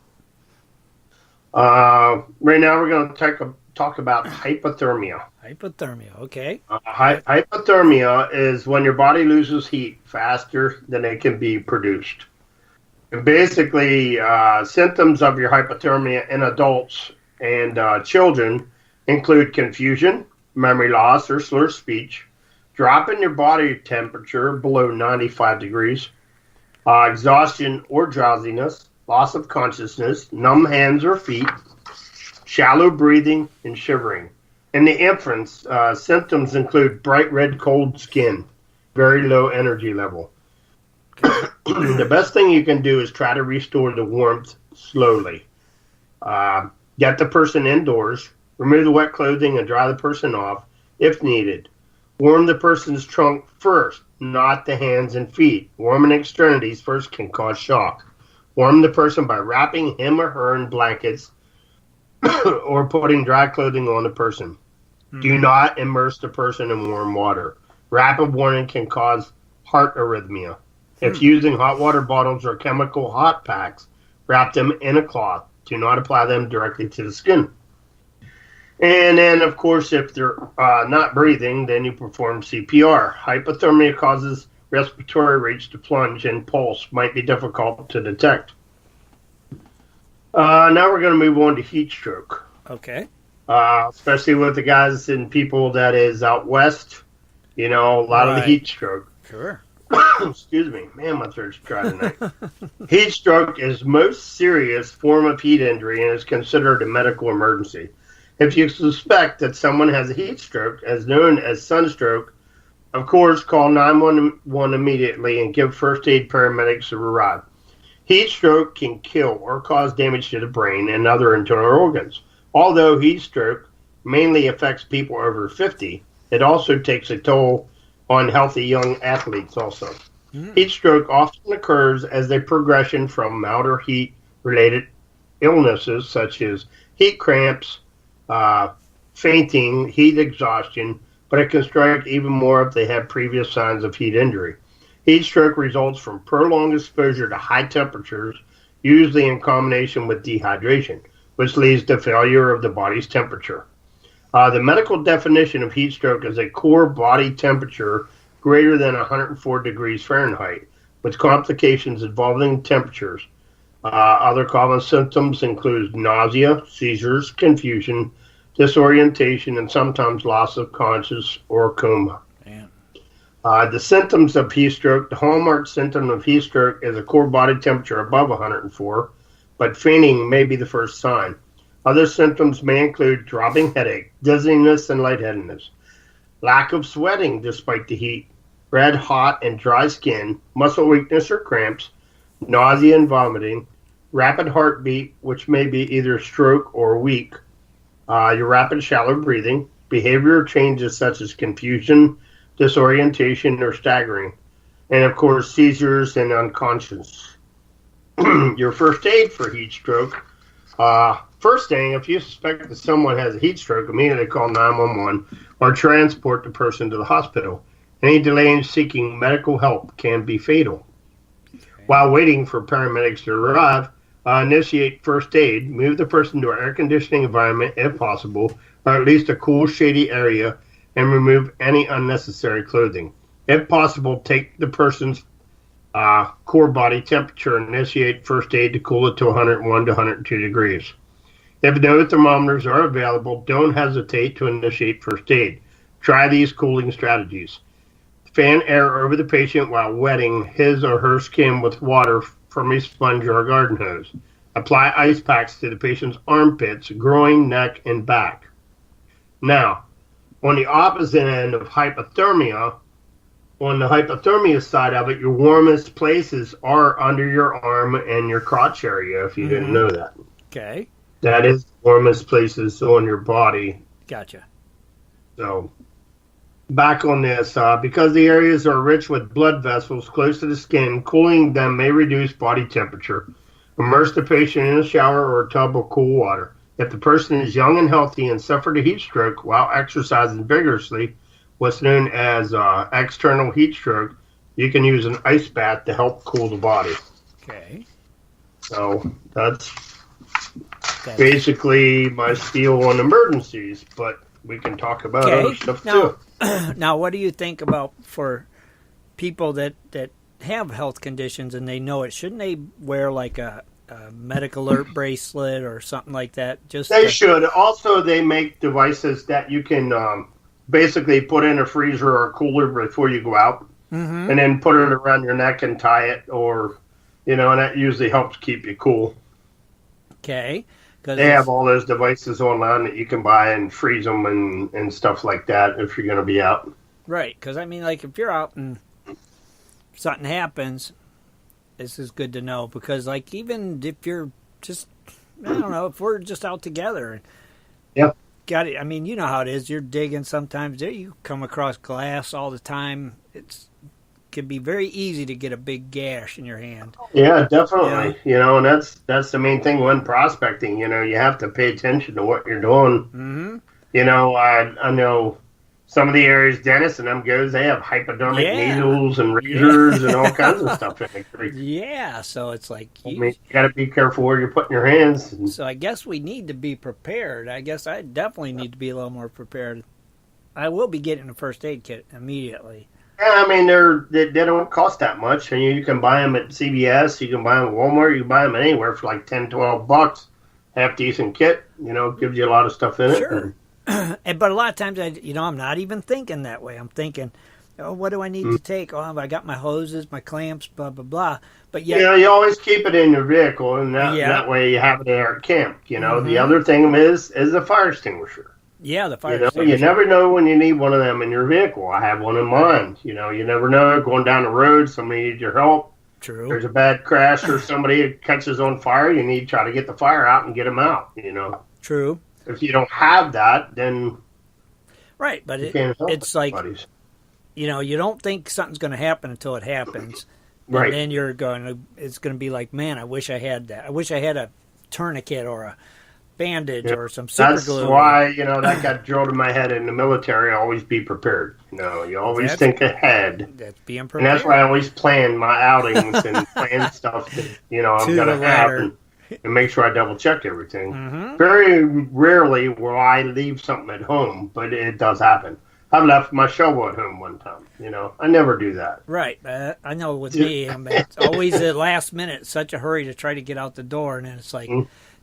Right now we're going to talk about hypothermia. Hypothermia, okay. Hypothermia is when your body loses heat faster than it can be produced. And basically, symptoms of your hypothermia in adults and children include confusion, memory loss or slurred speech, drop in your body temperature below 95 degrees, exhaustion or drowsiness, loss of consciousness, numb hands or feet, shallow breathing, and shivering. In the infants, symptoms include bright red cold skin, very low energy level. The best thing you can do is try to restore the warmth slowly. Get the person indoors, remove the wet clothing and dry the person off if needed. Warm the person's trunk first, not the hands and feet. Warming extremities first can cause shock. Warm the person by wrapping him or her in blankets or putting dry clothing on the person. Mm-hmm. Do not immerse the person in warm water. Rapid warming can cause heart arrhythmia. If using hot water bottles or chemical hot packs, wrap them in a cloth. Do not apply them directly to the skin. And then, of course, if they're not breathing, then you perform CPR. Hypothermia causes respiratory rates to plunge, and pulse might be difficult to detect. Now we're going to move on to heat stroke. Okay. Especially with the guys and people that is out west, you know, a lot of the heat stroke. Sure. Excuse me. Man, my throat's dry tonight. Heat stroke is the most serious form of heat injury and is considered a medical emergency. If you suspect that someone has a heat stroke, as known as sunstroke, of course, call 911 immediately and give first aid paramedics a ride. Heat stroke can kill or cause damage to the brain and other internal organs. Although heat stroke mainly affects people over 50, It also takes a toll on healthy young athletes also. Heat stroke often occurs as a progression from milder heat-related illnesses such as heat cramps, fainting, heat exhaustion, but it can strike even more if they have previous signs of heat injury. Heat stroke results from prolonged exposure to high temperatures, usually in combination with dehydration, which leads to failure of the body's temperature. The medical definition of heat stroke is a core body temperature greater than 104 degrees Fahrenheit, with complications involving temperatures. Other common symptoms include nausea, seizures, confusion, disorientation, and sometimes loss of consciousness or coma. The symptoms of heat stroke, the hallmark symptom of heat stroke is a core body temperature above 104, but fainting may be the first sign. Other symptoms may include dropping headache, dizziness, and lightheadedness, lack of sweating despite the heat, red, hot, and dry skin, muscle weakness or cramps, nausea and vomiting, rapid heartbeat, which may be either stroke or weak, your rapid shallow breathing, behavioral changes such as confusion, disorientation, or staggering, and of course seizures and unconscious. Your first aid for heat stroke. First thing, if you suspect that someone has a heat stroke, immediately call 911 or transport the person to the hospital. Any delay in seeking medical help can be fatal. While waiting for paramedics to arrive, initiate first aid. Move the person to an air conditioning environment if possible, or at least a cool, shady area, and remove any unnecessary clothing. If possible, take the person's core body temperature and initiate first aid to cool it to 101 to 102 degrees. If no thermometers are available, don't hesitate to initiate first aid. Try these cooling strategies. Fan air over the patient while wetting his or her skin with water from a sponge or a garden hose. Apply ice packs to the patient's armpits, groin, neck, and back. Now, on the opposite end of hypothermia, on the hypothermia side of it, your warmest places are under your arm and your crotch area, if you didn't know that. Okay. That is the warmest places on your body. Gotcha. So, back on this, because the areas are rich with blood vessels close to the skin, cooling them may reduce body temperature. Immerse the patient in a shower or a tub of cool water. If the person is young and healthy and suffered a heat stroke while exercising vigorously, what's known as external heat stroke, you can use an ice bath to help cool the body. Okay. So that's basically my spiel on emergencies, but we can talk about other stuff too. Now, what do you think about for people that have health conditions and they know it? Shouldn't they wear like a medical alert bracelet or something like that? They should. Also, they make devices that you can basically put in a freezer or a cooler before you go out, and then put it around your neck and tie it, or and that usually helps keep you cool. Okay. They have all those devices online that you can buy and freeze them and stuff like that if you're going to be out. Right, because I mean, like if you're out and something happens, this is good to know, because like even if you're just, I don't know, if we're just out together, got it. I mean, you know how it is. You're digging sometimes. You come across glass all the time. Can be very easy to get a big gash in your hand. Yeah, definitely. And that's the main thing when prospecting. You have to pay attention to what you're doing. I know some of the areas Dennis and them goes, they have hypodermic needles and razors and all kinds of stuff in the creek. Yeah, so it's like you got to be careful where you're putting your hands. So I guess we need to be prepared. I guess I definitely need to be a little more prepared. I will be getting a first aid kit immediately. Yeah, I mean, they don't cost that much. And you can buy them at CVS, you can buy them at Walmart, you can buy them anywhere for like $10, $12. Half decent kit, gives you a lot of stuff in it. Sure. But a lot of times, I'm not even thinking that way. I'm thinking, what do I need to take? Oh, I got my hoses, my clamps, blah, blah, blah. But yet, you always keep it in your vehicle, and that way you have it there at camp. The other thing is a fire extinguisher. Yeah, the fire extinguisher. You never know when you need one of them in your vehicle. I have one in mine. You never know. Going down the road, somebody needs your help. True. There's a bad crash or somebody catches on fire, you need to try to get the fire out and get them out, True. If you don't have that, then Right, but it's like, you know, you don't think something's going to happen until it happens. Right. And then it's going to be like, man, I wish I had that. I wish I had a tourniquet or a bandage or some super glue. That's why, you know, that got drilled in my head in the military. Always be prepared. You know, you always think ahead. That's being prepared. And that's why I always plan my outings and plan stuff that, you know, I'm going to have and make sure I double check everything. Mm-hmm. Very rarely will I leave something at home, but it does happen. I left my shovel at home one time. You know, I never do that. Right. I know with me, it's always at last minute, such a hurry to try to get out the door, and then it's like,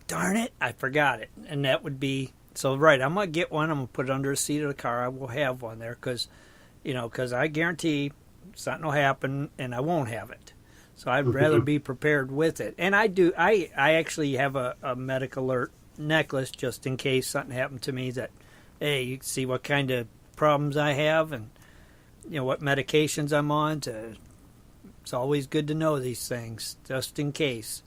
darn it, I forgot it. And that would be, so right, I'm going to get one. I'm going to put it under the seat of the car. I will have one there because I guarantee something will happen and I won't have it. So I'd rather be prepared with it. And I actually have a medic alert necklace just in case something happened to me that, hey, you can see what kind of problems I have and, you know, what medications I'm on. It's always good to know these things just in case.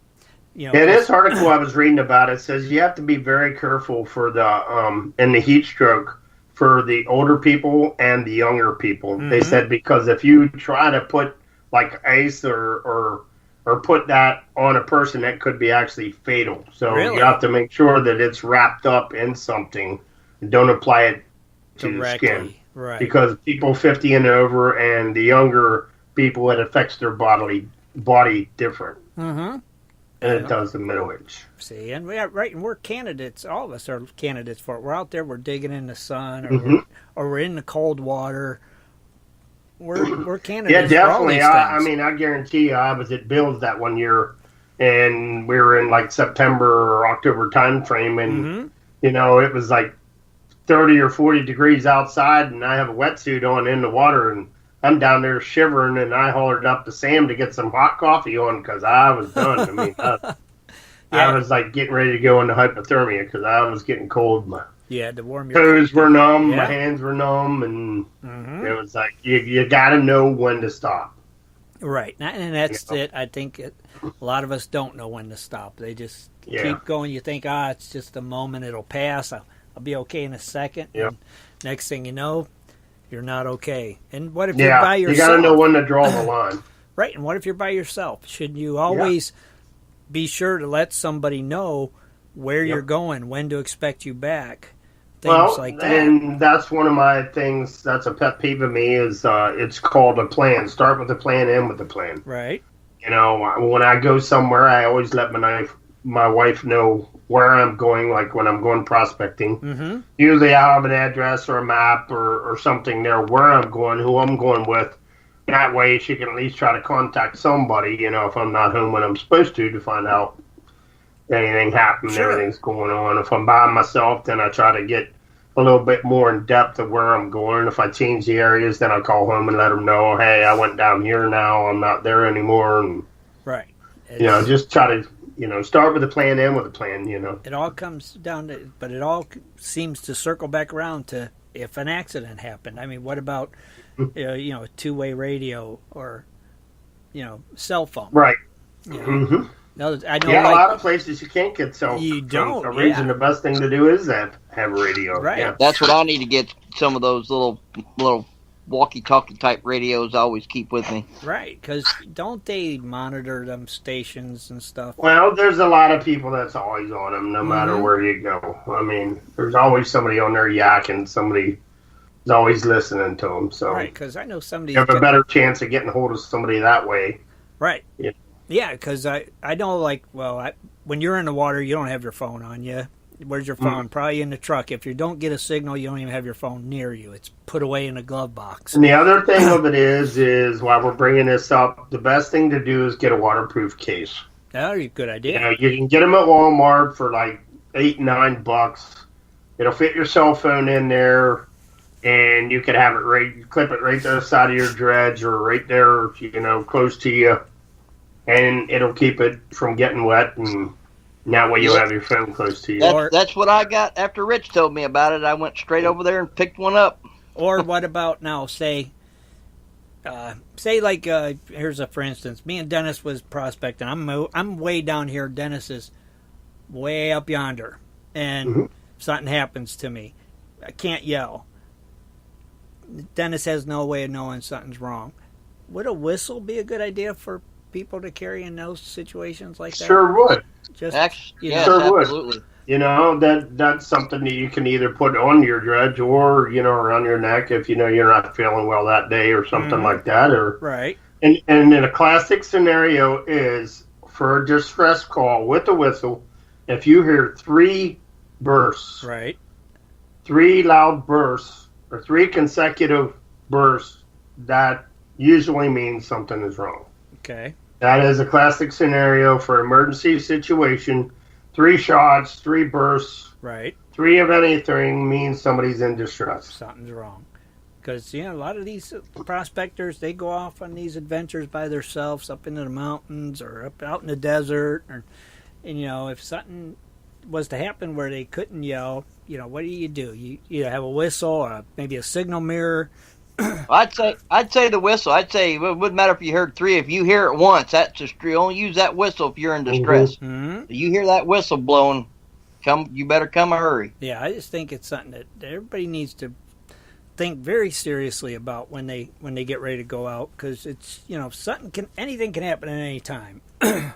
You know, this article I was reading about, it says you have to be very careful for the in the heat stroke for the older people and the younger people. They said because if you try to put like ice or put that on a person, that could be actually fatal. So you have to make sure that it's wrapped up in something and don't apply it to the skin. Right. Because people 50 and over and the younger people, it affects their body different. Mm-hmm. And it does the middle age. See, and we're candidates. All of us are candidates for it. We're out there. We're digging in the sun, or we're in the cold water. We're candidates. Yeah, definitely. For all these I mean, I guarantee you, I was at Bill's that one year, and we were in like September or October time frame, and you know, it was like 30 or 40 degrees outside, and I have a wetsuit on in the water, and I'm down there shivering, and I hollered up to Sam to get some hot coffee on because I was done. I mean, I was like getting ready to go into hypothermia because I was getting cold. My to warm your toes were numb, my hands were numb, and it was like you got to know when to stop. Right, and that's it. I think a lot of us don't know when to stop. They just keep going. You think, it's just a moment. It'll pass. I'll be okay in a second. Yep. And next thing you know, you're not okay. And what if you're by yourself? You got to know when to draw the line. Right, and what if you're by yourself? Shouldn't you always be sure to let somebody know where you're going, when to expect you back, things like that? And that's one of my things. That's a pet peeve of me. Is it's called a plan. Start with the plan, end with the plan. Right. You know, when I go somewhere, I always let my wife know where I'm going, like when I'm going prospecting. Usually I'll have an address or a map or something there where I'm going, who I'm going with. That way she can at least try to contact somebody, you know, if I'm not home when I'm supposed to find out anything happened, everything's going on. If I'm by myself, then I try to get a little bit more in depth of where I'm going. If I change the areas, then I'll call home and let them know, hey, I went down here now, I'm not there anymore. And, you know, just try to, you know, start with a plan, end with a plan, you know. It all comes down to, but it all seems to circle back around to if an accident happened. I mean, what about, you know, a two-way radio or, you know, cell phone? Right. You know, I know, a lot of places you can't get cell phone. You don't. For a reason, the best thing to do is have a radio. Right. Yeah. That's what I need to get, some of those little walkie-talkie type radios I always keep with me. Right, because don't they monitor them stations and stuff? Well, there's a lot of people that's always on them, no matter where you go. I mean, there's always somebody on there yakking, somebody is always listening to them. So, right, because I know somebody... You have a better chance of getting a hold of somebody that way. Right. Yeah, because I know, like, when you're in the water, you don't have your phone on you. Where's your phone? Probably in the truck. If you don't get a signal, you don't even have your phone near you. It's put away in a glove box. And the other thing of it is while we're bringing this up, the best thing to do is get a waterproof case. That's a good idea. You know, you can get them at Walmart for like $8-9. It'll fit your cell phone in there, and you can have it clip it right to the side of your dredge or right there, you know, close to you, and it'll keep it from getting wet and. That way you'll have your phone close to you. That's what I got after Rich told me about it. I went straight over there and picked one up. Or what about now, say like, here's a for instance, me and Dennis was prospecting. I'm way down here. Dennis is way up yonder. And something happens to me. I can't yell. Dennis has no way of knowing something's wrong. Would a whistle be a good idea for people to carry in those situations like that? Sure would. Just Yes, Sure would. absolutely. That's something that you can either put on your dredge or, around your neck if you're not feeling well that day or something like that. Or right. And in a classic scenario is for a distress call with a whistle, if you hear 3 bursts, right, 3 loud bursts or 3 consecutive bursts, that usually means something is wrong. Okay. That is a classic scenario for emergency situation. 3 shots, 3 bursts, right, 3 of anything means somebody's in distress. Something's wrong. Because, a lot of these prospectors, they go off on these adventures by themselves up into the mountains or up out in the desert. And if something was to happen where they couldn't yell, what do? You either have a whistle or maybe a signal mirror. I'd say the whistle. I'd say it wouldn't matter if you heard 3. If you hear it once, that's just you only use that whistle if you're in distress. Mm-hmm. You hear that whistle blowing, you better come a hurry. Yeah, I just think it's something that everybody needs to think very seriously about when they get ready to go out, because it's anything can happen at any time.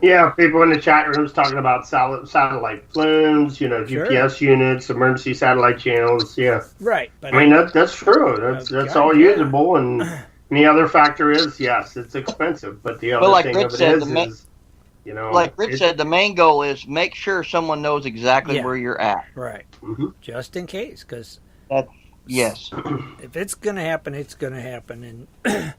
Yeah, people in the chat rooms talking about satellite phones, GPS units, emergency satellite channels. Yeah, right. But that's true. That's all usable, and the other factor is yes, it's expensive. But the other thing of it is like Rich said, the main goal is make sure someone knows exactly where you're at. Right, just in case, because yes, if it's gonna happen, it's gonna happen, and.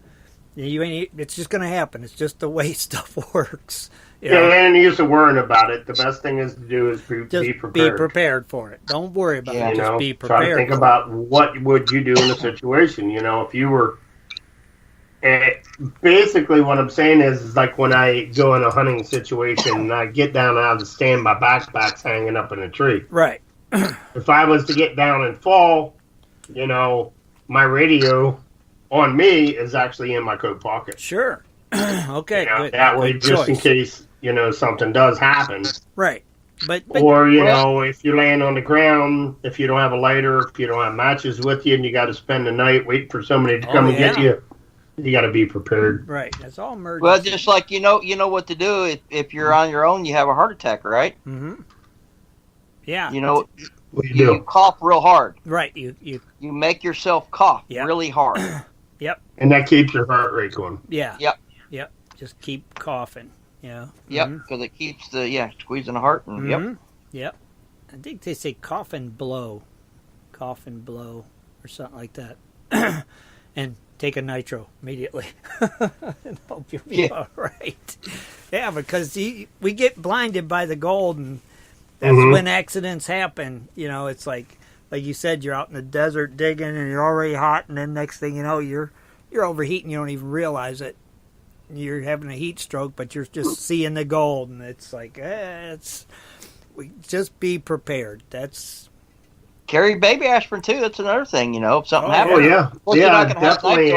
It's just going to happen. It's just the way stuff works. And use of worrying about it. The best thing is to do is be prepared. Be prepared for it. Don't worry about it. Just be prepared. Try to think about what would you do in a situation. If you were... basically, what I'm saying is like when I go in a hunting situation and I get down out of the stand, my backpack's hanging up in a tree. Right. If I was to get down and fall, my radio... on me is actually in my coat pocket. Sure. Okay. Good. That way, just in case something does happen. Right. But or if you're laying on the ground, if you don't have a lighter, if you don't have matches with you, and you got to spend the night waiting for somebody to come and get you, you got to be prepared. Right. That's all emergency. Well, just like you know what to do if you're on your own, you have a heart attack, right? Mm-hmm. Yeah. You cough real hard. Right. You make yourself cough really hard. Yep. And that keeps your heart rate going. Yeah. Yep. Just keep coughing. Yep, because it keeps squeezing the heart. And, Yep. I think they say cough and blow, or something like that. And take a nitro immediately. And hope you'll be all right. Yeah, because we get blinded by the gold, and that's when accidents happen. It's like you said, you're out in the desert digging and you're already hot, and then next thing you know, you're overheating. You don't even realize it. You're having a heat stroke, but you're just seeing the gold, and it's like, just be prepared. Carry baby aspirin too. That's another thing, if something happens. Oh yeah, definitely.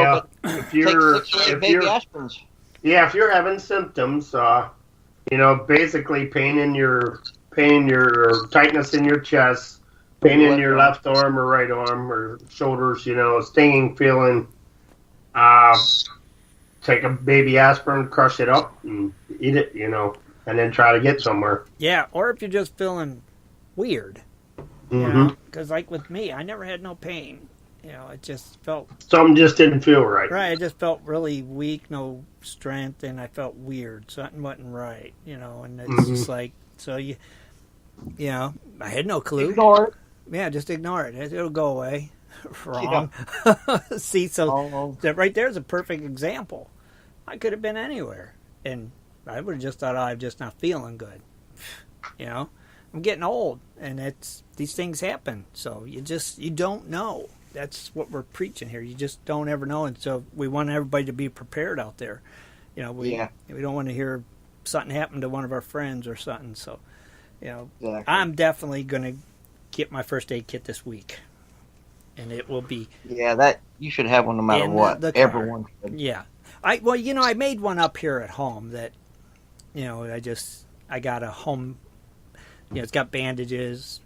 If you're baby aspirins. Yeah, if you're having symptoms, basically pain in your tightness in your chest. Pain in your left arm or right arm or shoulders, stinging feeling. Take a baby aspirin, crush it up, and eat it, and then try to get somewhere. Yeah, or if you're just feeling weird. Because like with me, I never had no pain. It just felt... Something just didn't feel right. Right, I just felt really weak, no strength, and I felt weird. Something wasn't right, and it's just like... So, I had no clue. Ignore it. Yeah, just ignore it. It'll go away. Wrong. See, so that right there is a perfect example. I could have been anywhere, and I would have just thought, I'm just not feeling good. I'm getting old, and these things happen. So you don't know. That's what we're preaching here. You just don't ever know, and so we want everybody to be prepared out there. We don't want to hear something happen to one of our friends or something. So, exactly. I'm definitely going to get my first aid kit this week, and it will be that you should have one no matter what. Everyone should. Yeah, I made one up here at home that I got a home. It's got bandages,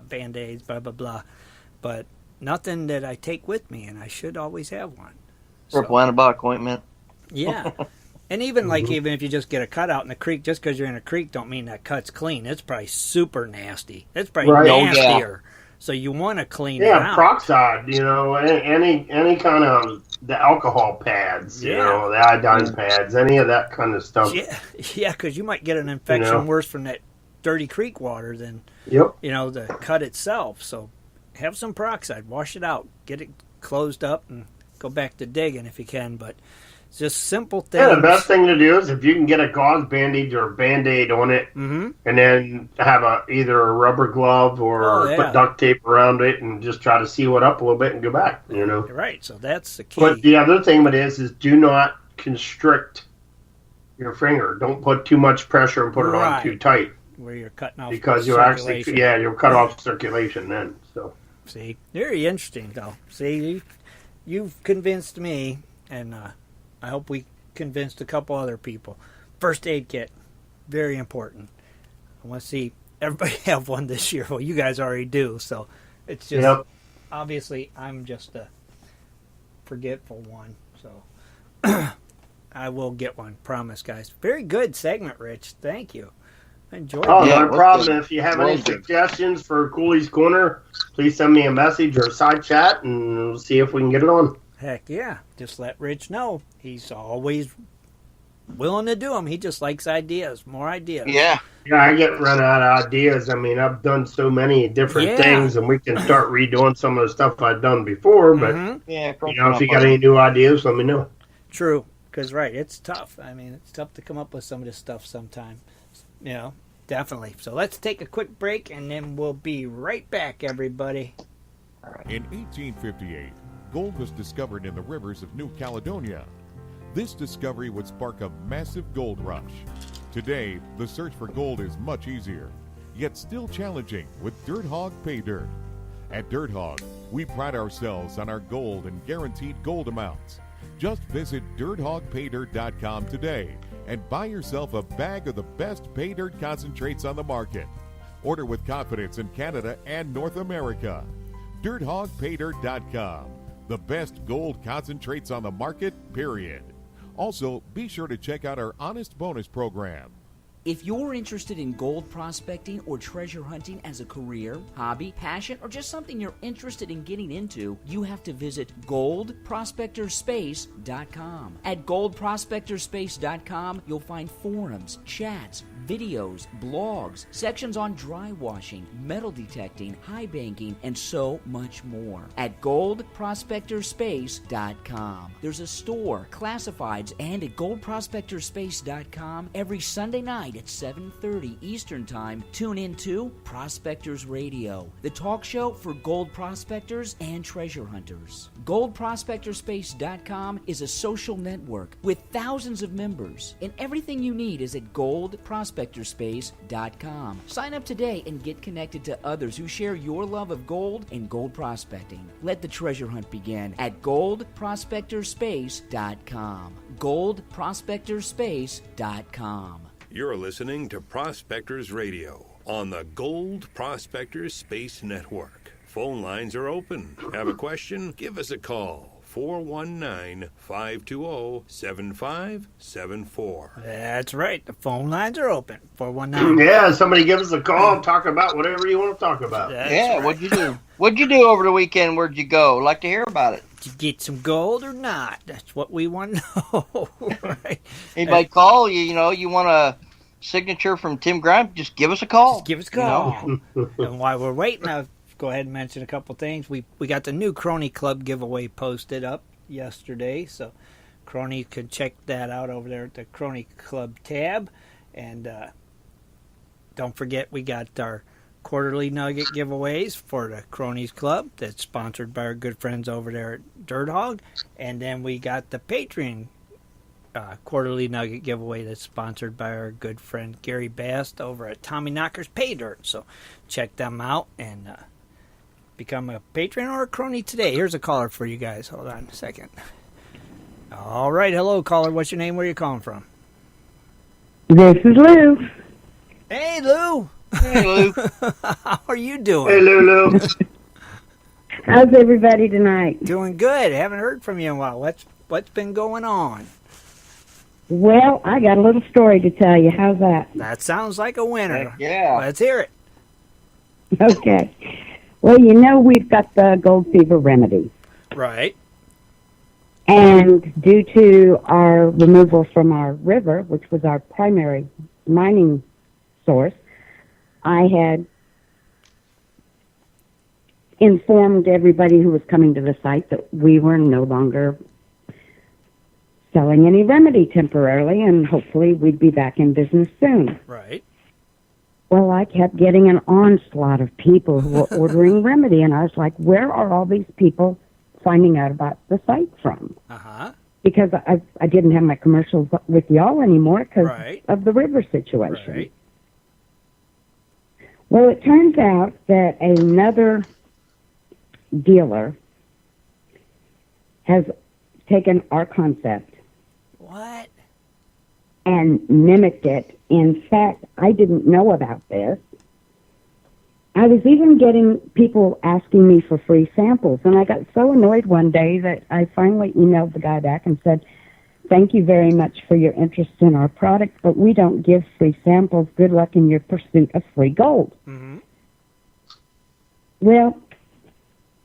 Band-Aids, blah blah blah, but nothing that I take with me, and I should always have one. Purple antibiotic ointment. Yeah. And even even if you just get a cut out in the creek, just because you're in a creek don't mean that cut's clean. It's probably super nasty. It's probably nastier. So you want to clean it out. Yeah, peroxide, any kind of the alcohol pads, the iodine pads, any of that kind of stuff. Yeah, because you might get an infection worse from that dirty creek water than, the cut itself. So have some peroxide, wash it out, get it closed up, and go back to digging if you can. But it's just simple things. Yeah, the best thing to do is if you can get a gauze bandage or a Band-Aid on it, and then have either a rubber glove or put duct tape around it and just try to seal it up a little bit and go back, Right, so that's the key. But the other thing with this is do not constrict your finger. Don't put too much pressure and put it on too tight. Where you're cutting off because you'll you'll cut off circulation then. So see, very interesting though. See, you've convinced me, and I hope we convinced a couple other people. First aid kit, very important. I want to see everybody have one this year. Well, you guys already do, so it's just obviously I'm just a forgetful one. So I will get one, promise, guys. Very good segment, Rich. Thank you. I enjoyed it. Oh, no problem. If you have any suggestions for Cooleys Corner, please send me a message or a side chat, and we'll see if we can get it on. Heck yeah. Just let Rich know. He's always willing to do them. He just likes ideas, more ideas. Yeah. Yeah, I get run out of ideas. I mean, I've done so many different things, and we can start redoing some of the stuff I've done before. But, if you got any new ideas, let me know. True. Because, it's tough. I mean, it's tough to come up with some of this stuff sometimes. Definitely. So let's take a quick break, and then we'll be right back, everybody. All right. In 1858, gold was discovered in the rivers of New Caledonia. This discovery would spark a massive gold rush. Today, the search for gold is much easier, yet still challenging with Dirt Hog Pay Dirt. At Dirt Hog, we pride ourselves on our gold and guaranteed gold amounts. Just visit dirthogpaydirt.com today and buy yourself a bag of the best pay dirt concentrates on the market. Order with confidence in Canada and North America. dirthogpaydirt.com. The best gold concentrates on the market, period. Also, be sure to check out our Honest Bonus program. If you're interested in gold prospecting or treasure hunting as a career, hobby, passion, or just something you're interested in getting into, you have to visit goldprospectorspace.com. At goldprospectorspace.com, you'll find forums, chats, videos, blogs, sections on dry washing, metal detecting, high banking, and so much more. At goldprospectorspace.com. There's a store, classifieds, and at goldprospectorspace.com every Sunday night at 7:30 Eastern Time, tune in to Prospectors Radio, the talk show for gold prospectors and treasure hunters. GoldProspectorspace.com is a social network with thousands of members, and everything you need is at GoldProspectorspace.com. Sign up today and get connected to others who share your love of gold and gold prospecting. Let the treasure hunt begin at GoldProspectorspace.com. GoldProspectorspace.com. You're listening to Prospectors Radio on the Gold Prospectors Space Network. Phone lines are open. Have a question? Give us a call. 419-520-7574. That's right. The phone lines are open. 419. Yeah, somebody give us a call and talk about whatever you want to talk about. That's what'd you do? What'd you do over the weekend? Where'd you go? Like to hear about it. Did you get some gold or not? That's what we want to know. Right? Anybody call you? You want a signature from Tim Grimes? Just give us a call. Just give us a call. And while we're waiting, I'll go ahead and mention a couple things. We got the new Crony Club giveaway posted up yesterday, so Crony could check that out over there at the Crony Club tab. And don't forget, we got our quarterly nugget giveaways for the Cronies Club that's sponsored by our good friends over there at Dirt Hog. And then we got the Patreon quarterly nugget giveaway that's sponsored by our good friend Gary Bast over at Tommy Knocker's Pay Dirt. So check them out and become a patron or a crony today. Here's a caller for you guys. Hold on a second. All right. Hello, caller. What's your name? Where are you calling from? This is Lou. Hey, Lou. Hey, Lou. How are you doing? Hey, Lulu. How's everybody tonight? Doing good. Haven't heard from you in a while. What's been going on? Well, I got a little story to tell you. How's that? That sounds like a winner. Yeah. Let's hear it. Okay. Well, we've got the gold fever remedy. Right. And due to our removal from our river, which was our primary mining source, I had informed everybody who was coming to the site that we were no longer selling any remedy temporarily, and hopefully we'd be back in business soon. Right. Well, I kept getting an onslaught of people who were ordering remedy, and I was like, where are all these people finding out about the site from? Uh-huh. Because I didn't have my commercials with y'all anymore because Right. of the river situation. Right. Well, it turns out that another dealer has taken our concept What? and mimicked it. In fact, I didn't know about this. I was even getting people asking me for free samples, and I got so annoyed one day that I finally emailed the guy back and said, thank you very much for your interest in our product, but we don't give free samples. Good luck in your pursuit of free gold. Mm-hmm. Well,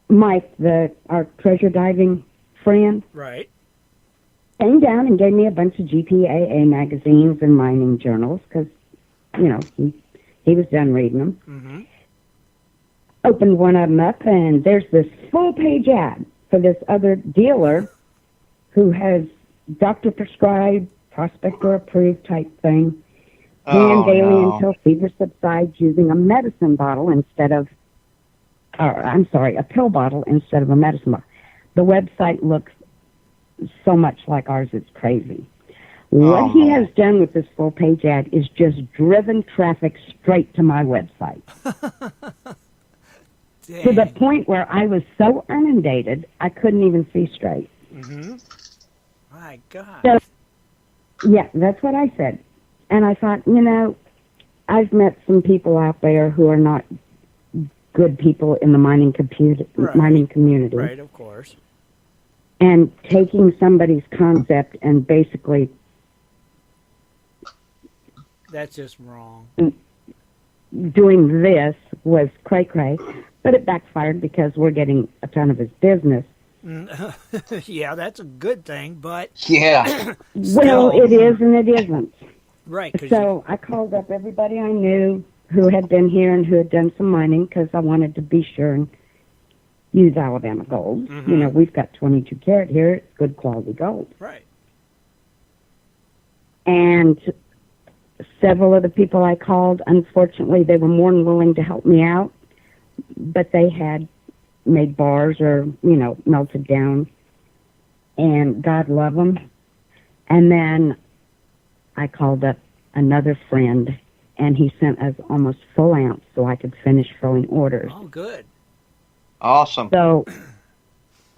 Mike, our treasure diving friend, Right. came down and gave me a bunch of GPAA magazines and mining journals because, he was done reading them. Mm-hmm. Opened one of them up, and there's this full-page ad for this other dealer who has doctor-prescribed, prospector-approved type thing, hand daily until fever subsides using a medicine bottle instead of, a pill bottle instead of a medicine bottle. The website looks so much like ours, it's crazy. What he has done with this full-page ad is just driven traffic straight to my website. To the point where I was so inundated, I couldn't even see straight. Mm-hmm. My God. So, yeah, that's what I said. And I thought, I've met some people out there who are not good people in the mining community. Right, of course. And taking somebody's concept and basically... That's just wrong. Doing this was cray-cray, but it backfired because we're getting a ton of his business. Yeah, that's a good thing, but... Yeah. Well, it is and it isn't. Right. So I called up everybody I knew who had been here and who had done some mining because I wanted to be sure and use Alabama gold. Mm-hmm. We've got 22 karat here. It's good quality gold. Right. And several of the people I called, unfortunately, they were more than willing to help me out, but they had made bars or, melted down. And God love them. And then I called up another friend, and he sent us almost full ounce so I could finish filling orders. Oh, good. Awesome. So,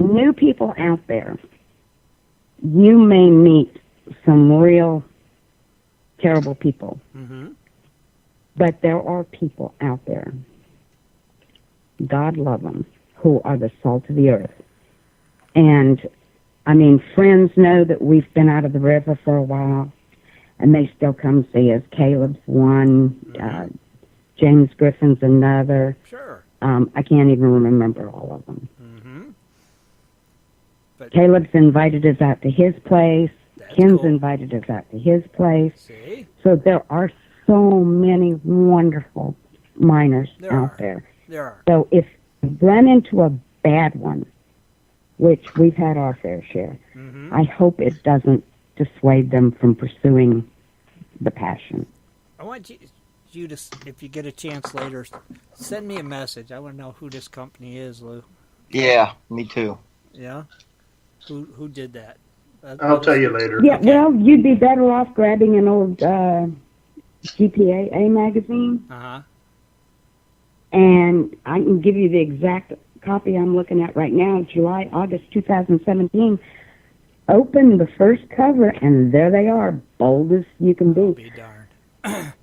new people out there, you may meet some real terrible people. Mm-hmm. But there are people out there, God love them, who are the salt of the earth. And, friends know that we've been out of the river for a while, and they still come see us. Caleb's one, James Griffin's another. Sure. I can't even remember all of them. Mm-hmm. But Caleb's invited us out to his place. Ken's cool. invited us out to his place. See? So there are so many wonderful miners out there. There are. So if you run into a bad one, which we've had our fair share, Mm-hmm. I hope it doesn't dissuade them from pursuing the passion. I want you to, if you get a chance later, send me a message. I want to know who this company is, Lou. Yeah, me too. Yeah? Who did that? I'll tell you later. Yeah, well, you'd be better off grabbing an old GPAA magazine, Uh-huh. and I can give you the exact copy I'm looking at right now, August 2017. Open the first cover, and there they are, bold as you can be. Be darned.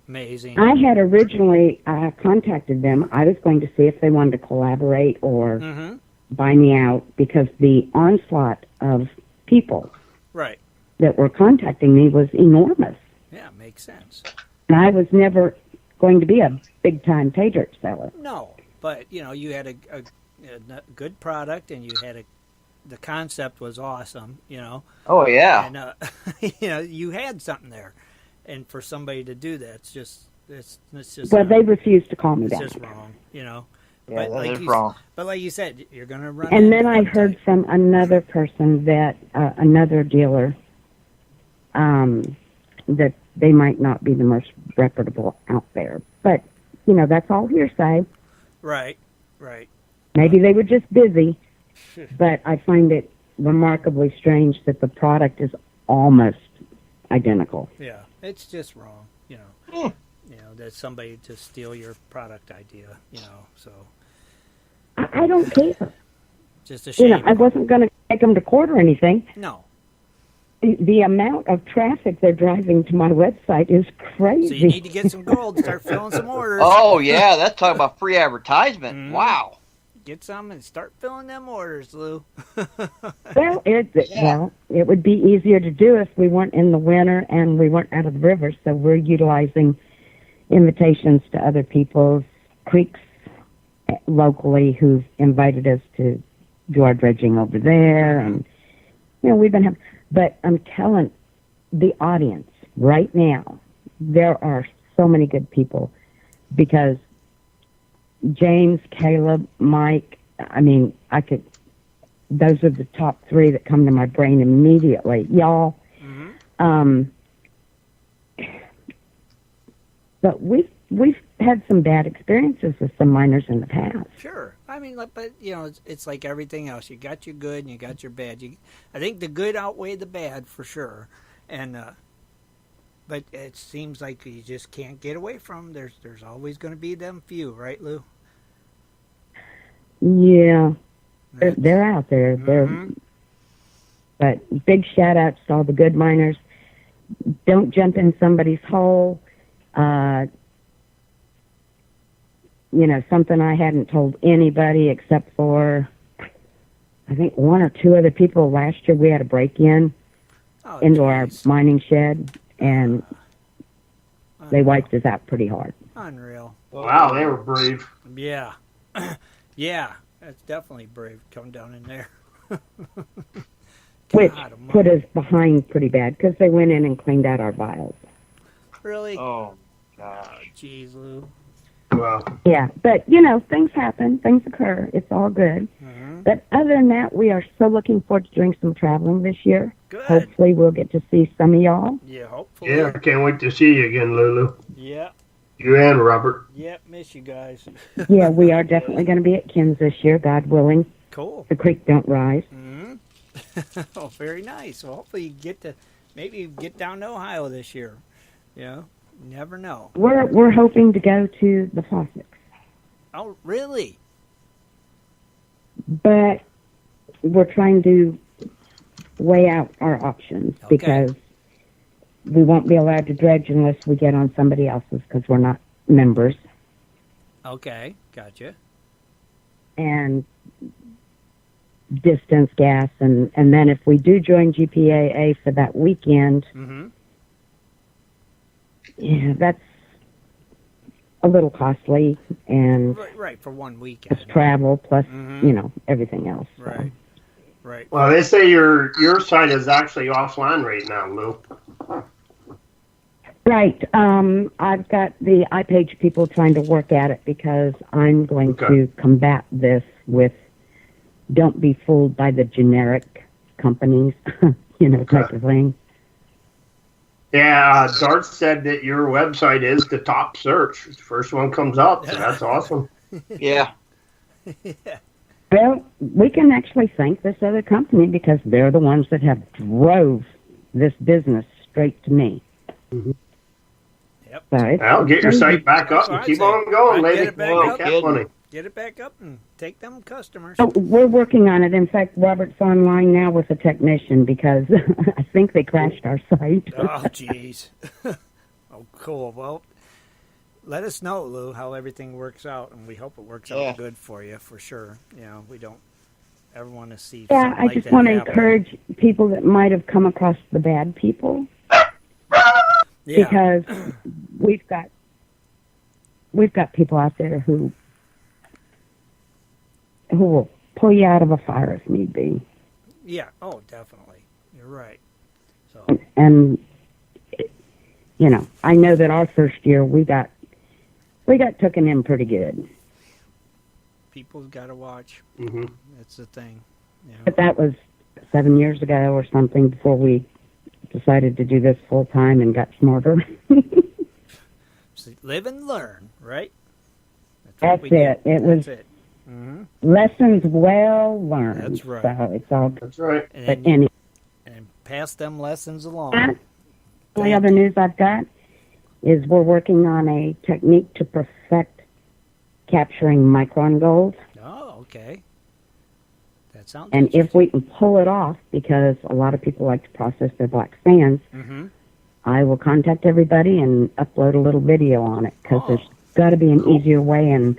Amazing. I had originally contacted them. I was going to see if they wanted to collaborate or buy me out because the onslaught of people Right. that were contacting me was enormous. Yeah, makes sense. And I was never going to be a big-time pay dirt seller. No, but, you had a good product and you had the concept was awesome, Oh, yeah. And, you had something there. And for somebody to do that, it's just Well, they refused to call me it's back. just wrong, Yeah, But that is you, wrong. But like you said, you're going to run. And then into I one heard type. from another person that, another dealer, that they might not be the most reputable out there. But, that's all hearsay. Right. Maybe they were just busy, but I find it remarkably strange that the product is almost identical. Yeah, it's just wrong, that somebody to steal your product idea, so I don't care. just a shame. I wasn't going to take them to court or anything. No. The amount of traffic they're driving to my website is crazy. So you need to get some gold and start filling some orders. Oh, yeah, that's talking about free advertisement. Wow. Get some and start filling them orders, Lou. Well, it would be easier to do if we weren't in the winter and we weren't out of the river, so we're utilizing invitations to other people's creeks locally who've invited us to do our dredging over there, and we've been having. But I'm telling the audience right now, there are so many good people because James, Caleb, Mike, those are the top three that come to my brain immediately. Y'all, but we've had some bad experiences with some miners in the past. Sure. But, it's like everything else. You got your good and you got your bad. I think the good outweigh the bad for sure. And, but it seems like you just can't get away from them. There's always going to be them few, right, Lou? Yeah. They're out there. But big shout outs to all the good miners. Don't jump in somebody's hole. Something I hadn't told anybody except for, I think, one or two other people last year. We had a break-in into our mining shed, and they wiped us out pretty hard. Unreal. Wow, they were brave. Yeah. Yeah, that's definitely brave coming down in there. Which put us behind pretty bad because they went in and cleaned out our vials. Really? Oh, God. Jeez, Lou. Well, yeah, but, things happen. Things occur. It's all good. But other than that, we are so looking forward to doing some traveling this year. Good. Hopefully we'll get to see some of y'all. Yeah, hopefully. yeah, I can't wait to see you again, Lulu. Yeah. You and Robert. Yep, miss you guys. Yeah, we are definitely going to be at Ken's this year, God willing. Cool. The creek don't rise. Oh, very nice. Well, hopefully you get to maybe get down to Ohio this year. Never know. We're hoping to go to the Faucets. Oh, really? But we're trying to weigh out our options because we won't be allowed to dredge unless we get on somebody else's because we're not members. Okay, gotcha. And distance gas, and then if we do join GPAA for that weekend, yeah, that's a little costly, and right for one weekend. it's travel plus everything else. So. Right. Well, they say your site is actually offline right now, Lou. Right. I've got the iPage people trying to work at it because I'm going to combat this with don't be fooled by the generic companies, type of thing. Yeah, Dart said that your website is the top search. The first one comes up, so that's awesome. Yeah. Well, we can actually thank this other company because they're the ones that have drove this business straight to me. Yep. So Well, get your site back up and keep on going, lady. Get it back Well, up. cat money. Get it back up and take them customers. Oh, we're working on it. In fact, Robert's online now with a technician because I think they crashed our site. Oh, jeez. Oh, cool. Well, let us know, Lou, how everything works out, and we hope it works out good for you, for sure. We don't ever want to see something I like just that want to happen. encourage people that might have come across the bad people. Yeah. Because we've got people out there who will pull you out of a fire if need be. Yeah. Oh, definitely. You're right. So. And I know that our first year we got taken in pretty good. People's got to watch. Mm-hmm. That's the thing. But that was 7 years ago or something before we decided to do this full time and got smarter. So live and learn, right? That's it. It was lessons well learned. That's right. So it's all. That's right. And pass them lessons along. The only other news I've got is we're working on a technique to perfect capturing micron gold. Oh, okay. That sounds And if we can pull it off, because a lot of people like to process their black sands, I will contact everybody and upload a little video on it, because there's got to be an easier way, and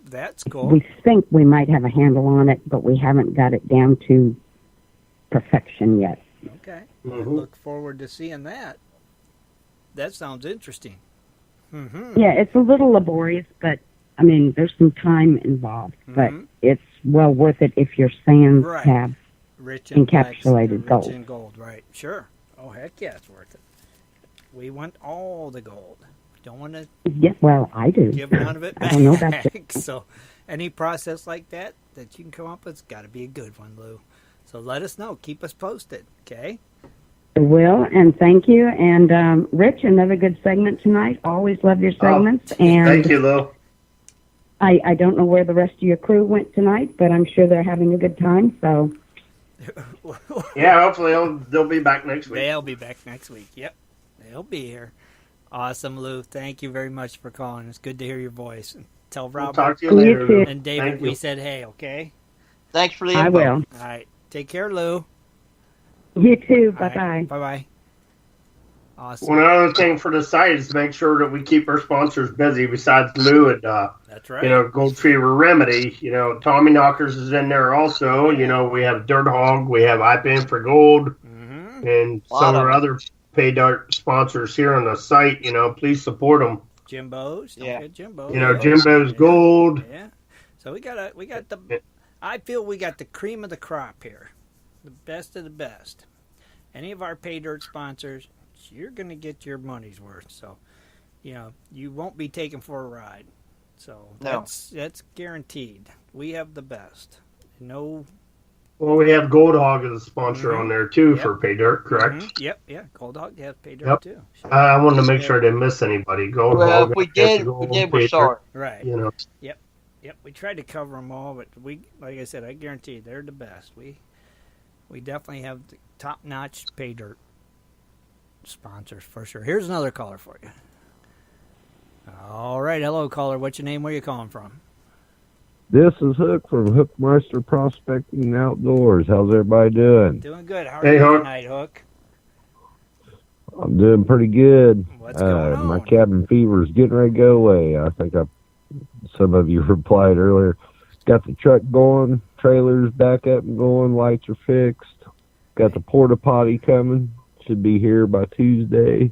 that's cool. We think we might have a handle on it, but we haven't got it down to perfection yet. Okay. I look forward to seeing that. That sounds interesting. Yeah, it's a little laborious, but I mean, there's some time involved, but it's well worth it if your sands have rich and encapsulated gold. Rich in gold, right? Sure. Oh, heck yeah, it's worth it. We want all the gold. Don't want to. Yeah, well, I do. Give none of it back. I don't know about you. So, any process like that you can come up with, it's got to be a good one, Lou. So let us know. Keep us posted, okay? I will, and thank you. And Rich, another good segment tonight. Always love your segments. And thank you, Lou. I don't know where the rest of your crew went tonight, but I'm sure they're having a good time. So. Yeah, hopefully they'll be back next week. They'll be back next week. Yep, they'll be here. Awesome, Lou. Thank you very much for calling. It's good to hear your voice. And tell Robert talk to you later, and David we said hey, okay? Thanks for the info. I will. All right. Take care, Lou. You too. Bye-bye. Right. Bye-bye. Awesome. One other thing for the site is to make sure that we keep our sponsors busy besides Lou and, that's right. Gold Fever Remedy. Tommy Knockers is in there also. We have Dirt Hog. We have IPN for Gold. And some of our other paid art sponsors here on the site. Please support them. Jimbo's. Jimbo's. Jimbo's Gold. Yeah. So we got the. I feel we got the cream of the crop here, the best of the best. Any of our pay dirt sponsors, you're going to get your money's worth. So, you won't be taken for a ride. So that's guaranteed. We have the best. No. Well, we have Gold Hog as a sponsor on there too for pay dirt, correct? Yep. Yeah. Gold Hog has pay dirt too. So, I wanted to make sure I didn't miss anybody. Gold Hog. If we did, we're sorry. Right. Yep. Yep, we tried to cover them all, but like I said, I guarantee they're the best. We definitely have the top-notch pay dirt sponsors for sure. Here's another caller for you. All right, hello caller. What's your name? Where you calling from? This is Hook from Hookmeister Prospecting Outdoors. How's everybody doing? Doing good. How are you tonight, Hook? I'm doing pretty good. What's going on? My cabin fever is getting ready to go away. I think some of you replied earlier. Got the truck going, trailers back up and going, lights are fixed. Got the porta potty coming. Should be here by Tuesday.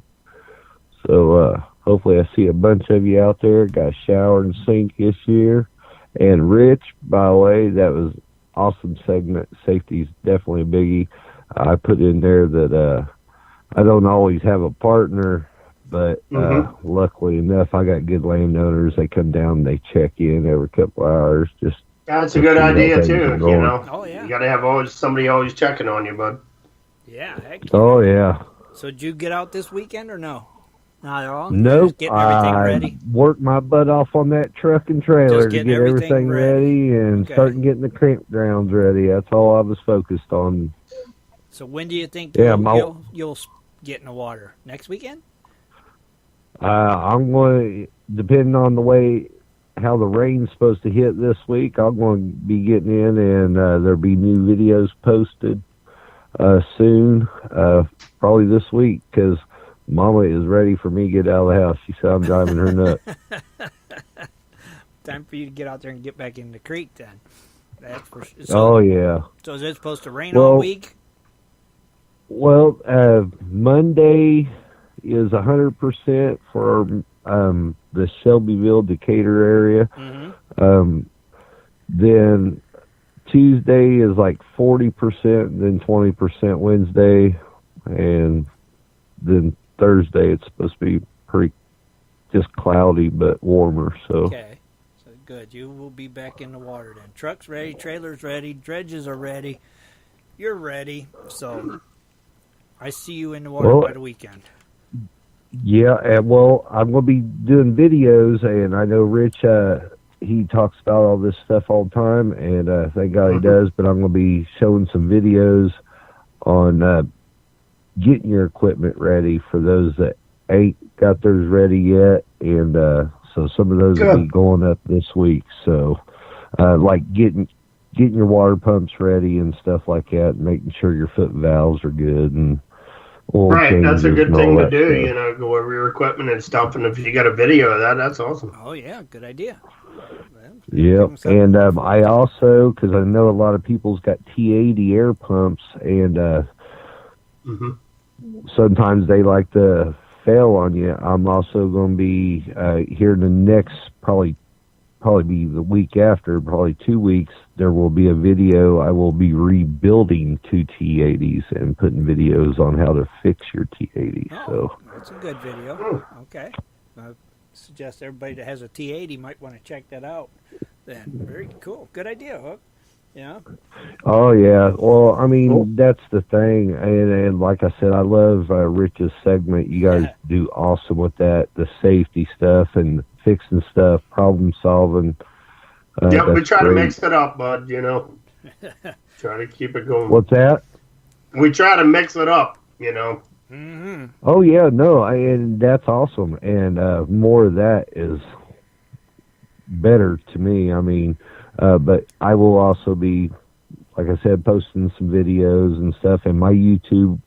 So hopefully I see a bunch of you out there. Got a shower and sink this year. And Rich, by the way, that was awesome segment. Safety's definitely a biggie. I put in there that I don't always have a partner, but luckily enough, I got good landowners. They come down and they check in every couple hours. That's a good idea too. Oh yeah. You got to have somebody always checking on you, bud. Yeah. Heck yeah. Oh yeah. So did you get out this weekend or no? Not at all. Nope. Just getting everything ready. Worked my butt off on that truck and trailer to get everything ready and starting getting the campgrounds ready. That's all I was focused on. So when do you think you'll get in the water? Next weekend? I'm going to, depending on the way how the rain's supposed to hit this week, I'm going to be getting in, and there'll be new videos posted soon, probably this week, because Mama is ready for me to get out of the house. She said I'm driving her nuts. Time for you to get out there and get back in the creek then. That's for sure. Oh, yeah. So is it supposed to rain all week? Well, Monday is 100% for the Shelbyville, Decatur area. Mm-hmm. Then Tuesday is like 40%, then 20% Wednesday, and then Thursday it's supposed to be pretty just cloudy but warmer. So. Okay. So good. You will be back in the water then. Trucks ready, trailers ready, dredges are ready. You're ready. So I see you in the water by the weekend. Yeah, and well, I'm going to be doing videos, and I know Rich, he talks about all this stuff all the time, and thank God he does, but I'm going to be showing some videos on getting your equipment ready for those that ain't got theirs ready yet, and so some of those will be going up this week. So, like getting your water pumps ready and stuff like that, and making sure your foot valves are good and oil right, that's a good thing to do. Stuff. You know, go over your equipment and stuff, and if you got a video of that, that's awesome. Oh yeah, good idea. Yeah, and I also, because I know a lot of people's got T80 air pumps, and sometimes they like to fail on you. I'm also going to be here in the next probably be the week after, probably 2 weeks. There will be a video. I will be rebuilding 2 T80s and putting videos on how to fix your T80. Oh, so that's a good video. Okay. I suggest everybody that has a T80 might want to check that out. Then very cool. Good idea, Hook. Yeah. Oh yeah. Well, I mean that's the thing, and like I said, I love Rich's segment. You guys do awesome with that, the safety stuff and fixing stuff, problem solving. Yep, we try to mix it up, bud. You know, try to keep it going. What's that? We try to mix it up. You know. Mm-hmm. Oh yeah, no, and that's awesome, and more of that is better to me. I mean, but I will also be, like I said, posting some videos and stuff, and my YouTube,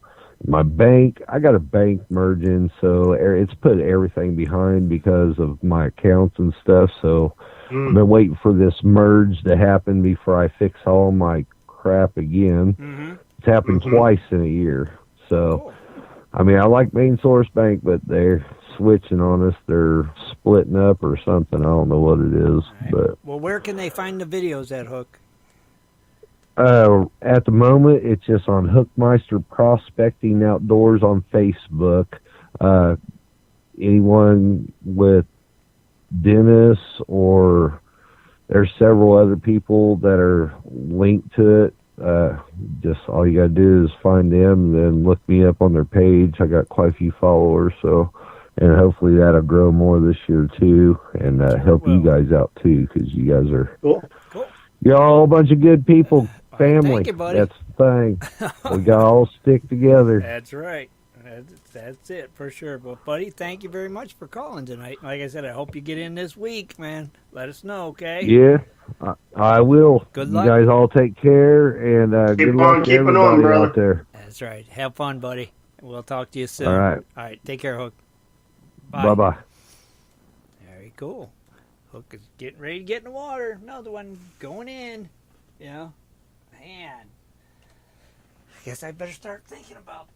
my bank. I got a bank merging, so it's put everything behind because of my accounts and stuff. So I've been waiting for this merge to happen before I fix all my crap again. It's happened twice in a year, so. I mean, I like Main Source Bank, but they're switching on us. They're splitting up or something. I don't know what it is. Right. But well, where can they find the videos at, Hook? At the moment, it's just on Hookmeister Prospecting Outdoors on Facebook. Anyone with Dennis, or there's several other people that are linked to it. Just all you gotta do is find them and then look me up on their page. I got quite a few followers, so, and hopefully that'll grow more this year too, and help you guys out too, because you guys are you're all a bunch of good people, family. Thank you, buddy. That's the thing. We gotta all stick together. That's right. That's it for sure. But buddy, thank you very much for calling tonight. Like I said, I hope you get in this week, man. Let us know, okay? Yeah, I will. Good luck. You guys all take care, and good luck to everybody out there. That's right. Have fun, buddy. We'll talk to you soon. All right. All right. Take care, Hook. Bye. Bye-bye. Very cool. Hook is getting ready to get in the water. Another one going in. You know, man. I guess I better start thinking about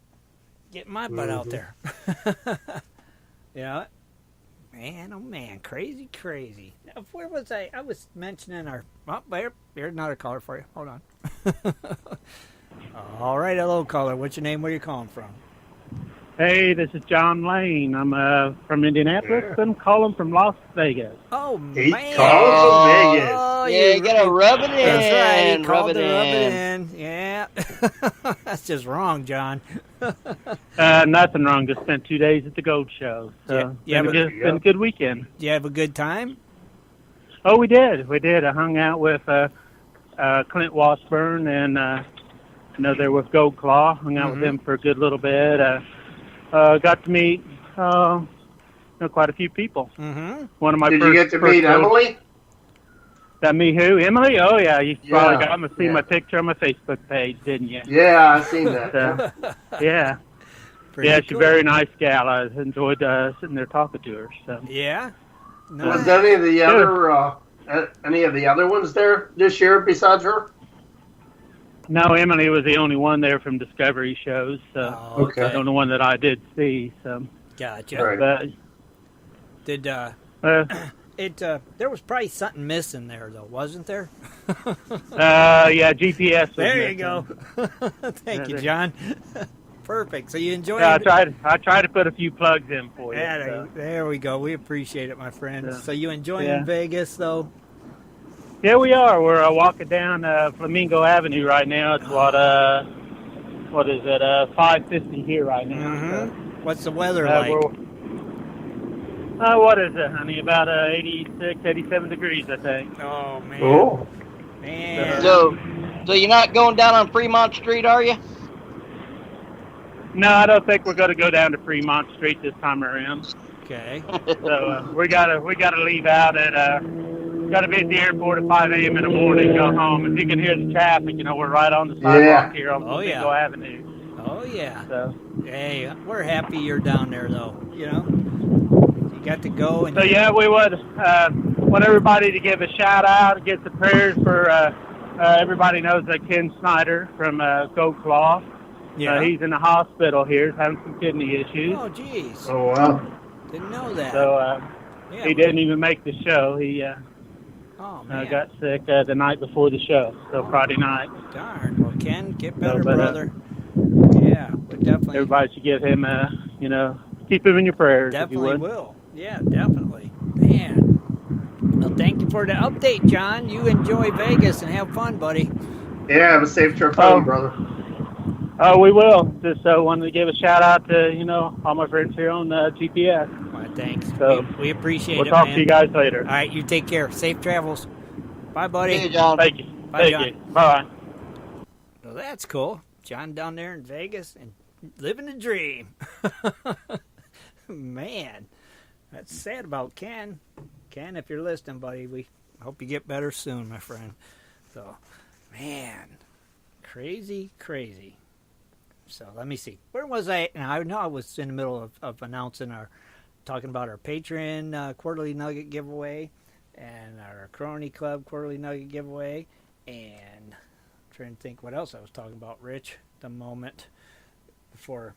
getting my butt out there. Yeah. Man, oh man, crazy. Now, where was I? I was mentioning our... Oh, there's another caller for you. Hold on. All right, hello, caller. What's your name? Where are you calling from? Hey, this is John Lane. I'm from Indianapolis. I'm calling from Las Vegas. Oh, He's man. calling from Vegas. Oh, Yeah, you gotta rub it in. That's right. He Rub called it to rub it in. in. Yeah. That's just wrong, John. Nothing wrong. Just spent 2 days at the Gold Show. So been a good weekend. Did you have a good time? Oh, we did. I hung out with Clint Washburn and there with Gold Claw. Hung out with him for a good little bit. Got to meet quite a few people. One of my Did first, you get to meet Emily? That me who? Emily? Oh, yeah. You probably got to see my picture on my Facebook page, didn't you? Yeah, I seen that. Yeah. Yeah, she's a very nice gal. I enjoyed sitting there talking to her. So. Yeah. Nice. Was any of the other ones there this year besides her? No, Emily was the only one there from Discovery shows. So okay. The only one that I did see. So. Gotcha. Right. Did there was probably something missing there though, wasn't there? Yeah, GPS. There you go. Thank you, John. Perfect. So you enjoyed it? I tried to put a few plugs in for you. Yeah, there we go. We appreciate it, my friend. So you enjoying Vegas though? Yeah, we are. We're walking down Flamingo Avenue right now. It's what is it? 5:50 here right now. Mm-hmm. So, what's the weather like? What is it, honey? About 86, 87 degrees, I think. Oh man. Oh man. So you're not going down on Fremont Street, are you? No, I don't think we're going to go down to Fremont Street this time around. Okay. So we gotta leave out at gotta be at the airport at 5 a.m. in the morning. Go home. If you can hear the traffic, we're right on the sidewalk here on Flamingo Avenue. Oh yeah. So hey, we're happy you're down there though. You got to go. And so yeah, we would want everybody to give a shout out, get the prayers for. Everybody knows that Ken Snyder from Gold Claw. Yeah. He's in the hospital here, having some kidney issues. Oh, jeez. Oh, wow. Didn't know that. So he didn't even make the show. He got sick the night before the show, so Friday night. Darn. Well, Ken, get better, brother. Yeah, we definitely. Everybody should give him, keep him in your prayers. Definitely if you would. will. Yeah, definitely. Man. Well, thank you for the update, John. You enjoy Vegas and have fun, buddy. Yeah, have a safe trip home, brother. Oh, we will. Just wanted to give a shout out to, all my friends here on GPS. Well, thanks. So we appreciate it, We'll talk to you guys later. All right, you take care. Safe travels. Bye, buddy. Thank you, John. Thank you. Bye, John. Bye. Well, that's cool. John down there in Vegas and living the dream. Man, that's sad about Ken. Ken, if you're listening, buddy, we hope you get better soon, my friend. So, man, crazy. So let me see. Where was I? Now, I know I was in the middle of announcing talking about our Patreon quarterly nugget giveaway and our Crony Club quarterly nugget giveaway, and I'm trying to think what else I was talking about, Rich, the moment before.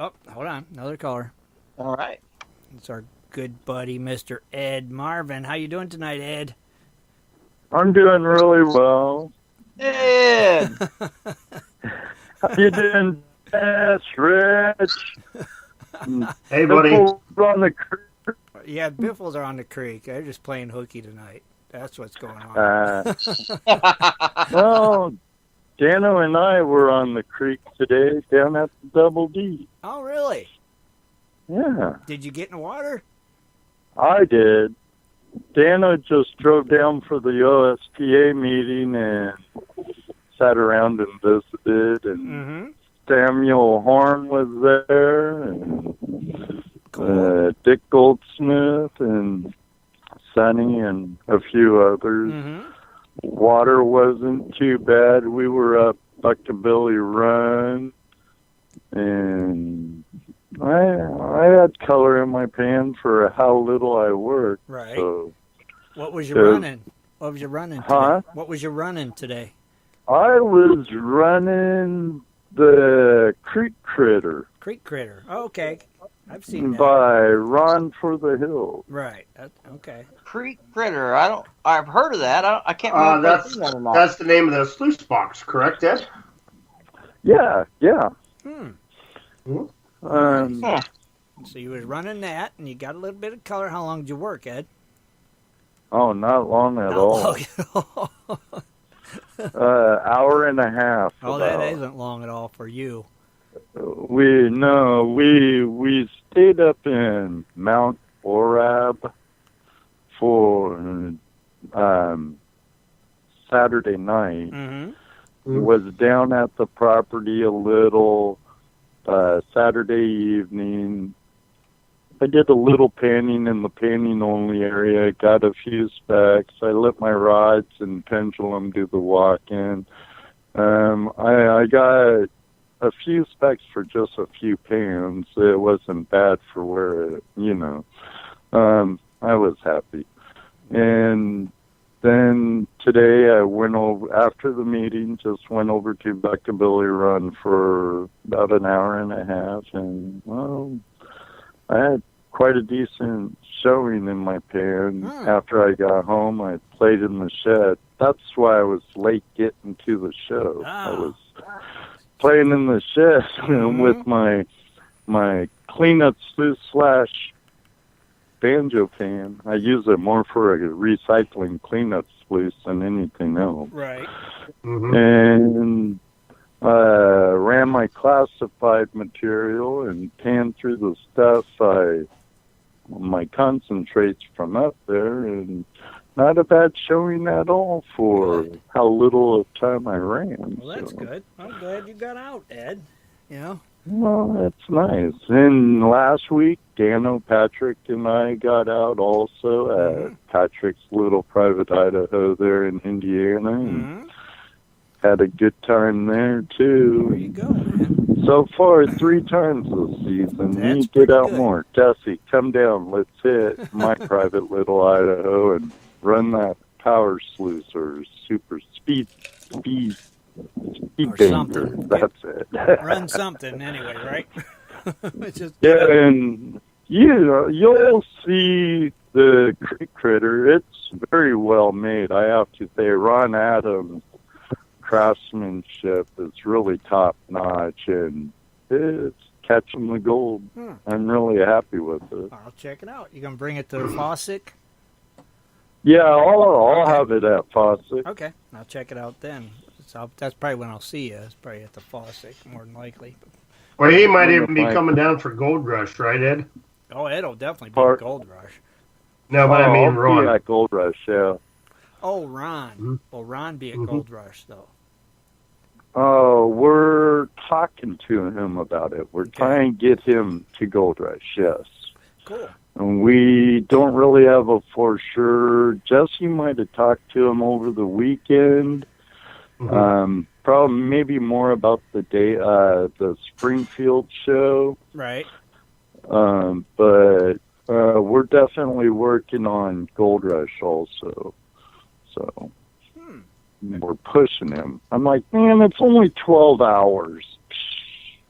Oh, hold on, another caller. All right. It's our good buddy, Mr. Ed Marvin. How you doing tonight, Ed? I'm doing really well. Ed! How you doing, Rich? Hey, buddy. On the creek. Yeah, Biffles are on the creek. They're just playing hooky tonight. That's what's going on. Well, Dano and I were on the creek today down at the Double D. Oh, really? Yeah. Did you get in the water? I did. Dano just drove down for the OSPA meeting and sat around and visited, and Samuel Horn was there, and Dick Goldsmith, and Sonny, and a few others. Water wasn't too bad. We were up Buckabilly Run, and I had color in my pan for how little I worked. Right. So, what was your running? What was your running today? Huh? What was your running today? I was running the Creek Critter. Creek Critter. Oh, okay. I've seen that. By Ron for the Hills. Right. Okay. Creek Critter. I've heard of that. I can't remember if I've seen that or not. That's the name of the sluice box, correct, Ed? Yeah. So you was running that, and you got a little bit of color. How long did you work, Ed? Oh, not long at all. Hour and a half. Oh, that isn't long at all for you. We stayed up in Mount Orab for Saturday night. Was down at the property a little Saturday evening. I did a little panning in the panning only area. Got a few specs. I let my rods and pendulum do the walk-in. I got a few specs for just a few pounds. It wasn't bad for where it, I was happy. And then today I went over, after the meeting, just went over to Buckabilly Run for about an hour and a half. And, well, I had quite a decent showing in my pan. After I got home, I played in the shed. That's why I was late getting to the show. I was playing in the shed with my cleanup sluice / banjo pan. I use it more for a recycling cleanup sluice than anything else. Right. And ran my classified material and panned through the stuff my concentrates from up there, and not a bad showing at all for how little of time I ran. Well, that's good. I'm glad you got out, Ed. Well, that's nice. And last week, Dano, Patrick, and I got out also at Patrick's little private Idaho there in Indiana. And had a good time there, too. There you go, man. So far, 3 times this season. That's We get out good. more. Jesse, come down. Let's hit my private little Idaho and run that power sluice or super speed or banger. something. That's it. Run something anyway, right? It's just, And you'll see the critter. It's very well made. I have to say, Ron Adams' craftsmanship is really top notch, and it's catching the gold. I'm really happy with it. I'll check it out. You gonna bring it to Faucet? Yeah, I'll have it at Faucet. Okay, I'll check it out then. So that's probably when I'll see you. It's probably at the Faucet, more than likely. Well, he might even be coming down for Gold Rush, right, Ed? Oh, Ed'll definitely be at Gold Rush. No, but I mean I'll Ron. be at Gold Rush, yeah. Oh, Ron. Will Ron be at Gold Rush, though? Oh, we're talking to him about it. We're trying to get him to Gold Rush, yes. Cool. And we don't really have a for sure. Jesse might have talked to him over the weekend. Probably maybe more about the day, the Springfield show. Right. But we're definitely working on Gold Rush also. So we're pushing him. I'm like, man, it's only 12 hours.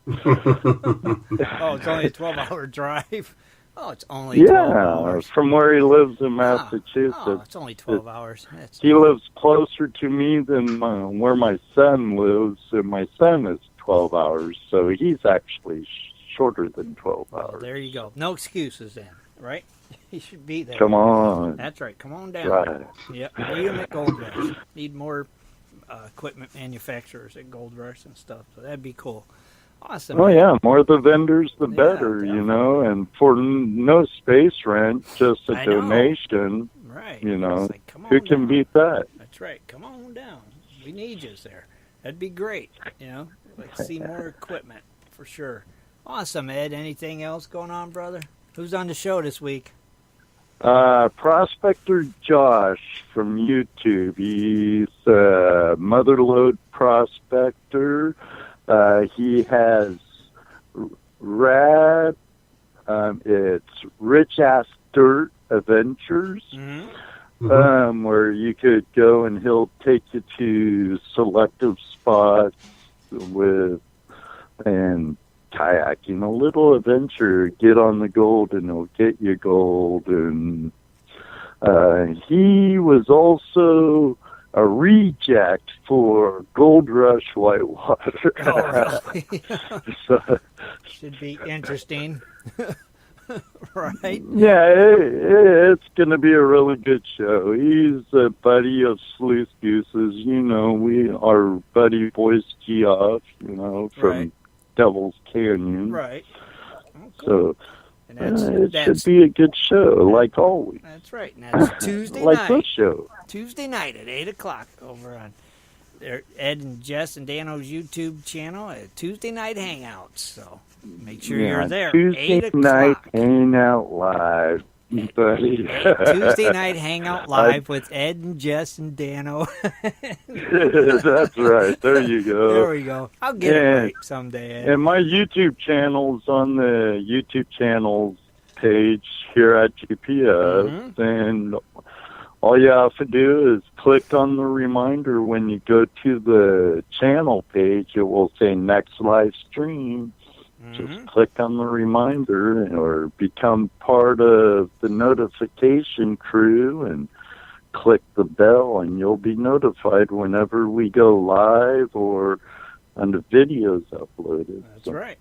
Oh, it's only a 12-hour drive? Oh, it's only 12 hours. From where he lives in Massachusetts. Oh, it's only 12 hours. He lives closer to me than where my son lives, and my son is 12 hours, so he's actually shorter than 12 hours. Well, there you go. No excuses then, right? He should be there. Come on. That's right. Come on down. Right. Yep. Need him at Gold Rush. Need more equipment manufacturers at Gold Rush and stuff, so that'd be cool. Awesome. Oh, yeah, more the vendors, the better, you know, and for no space rent, just a donation, right? You know, like, who can beat that? That's right. Come on down. We need you there. That'd be great, you know. Like to see more equipment, for sure. Awesome, Ed. Anything else going on, brother? Who's on the show this week? Prospector Josh from YouTube. He's a Motherlode prospector. He has rad. It's Rich Ass Dirt Adventures, where you could go and he'll take you to selective spots and kayaking, a little adventure. Get on the gold and he'll get you gold. And he was also a reject for Gold Rush Whitewater. Oh, really? So, should be interesting. Right? Yeah, it's going to be a really good show. He's a buddy of Sluice Goose's. You know, our buddy Boyce Geoff, you know, from Devil's Canyon. Right. Oh, cool. So and it should be a good show, like always. That's right. And that's Tuesday like night. this show. Tuesday night at 8 o'clock over on Ed and Jess and Dano's YouTube channel at Tuesday Night Hangouts. So make sure you're there. Tuesday 8 night o'clock. Hangout Live. buddy. Tuesday night hangout live with Ed and Jess and Dano. That's right. There you go. There we go. I'll get it right someday, Ed. And my YouTube channel's on the YouTube channels page here at GPS, and all you have to do is click on the reminder when you go to the channel page. It will say next live stream. Just click on the reminder or become part of the notification crew and click the bell, and you'll be notified whenever we go live or on the videos uploaded. That's right.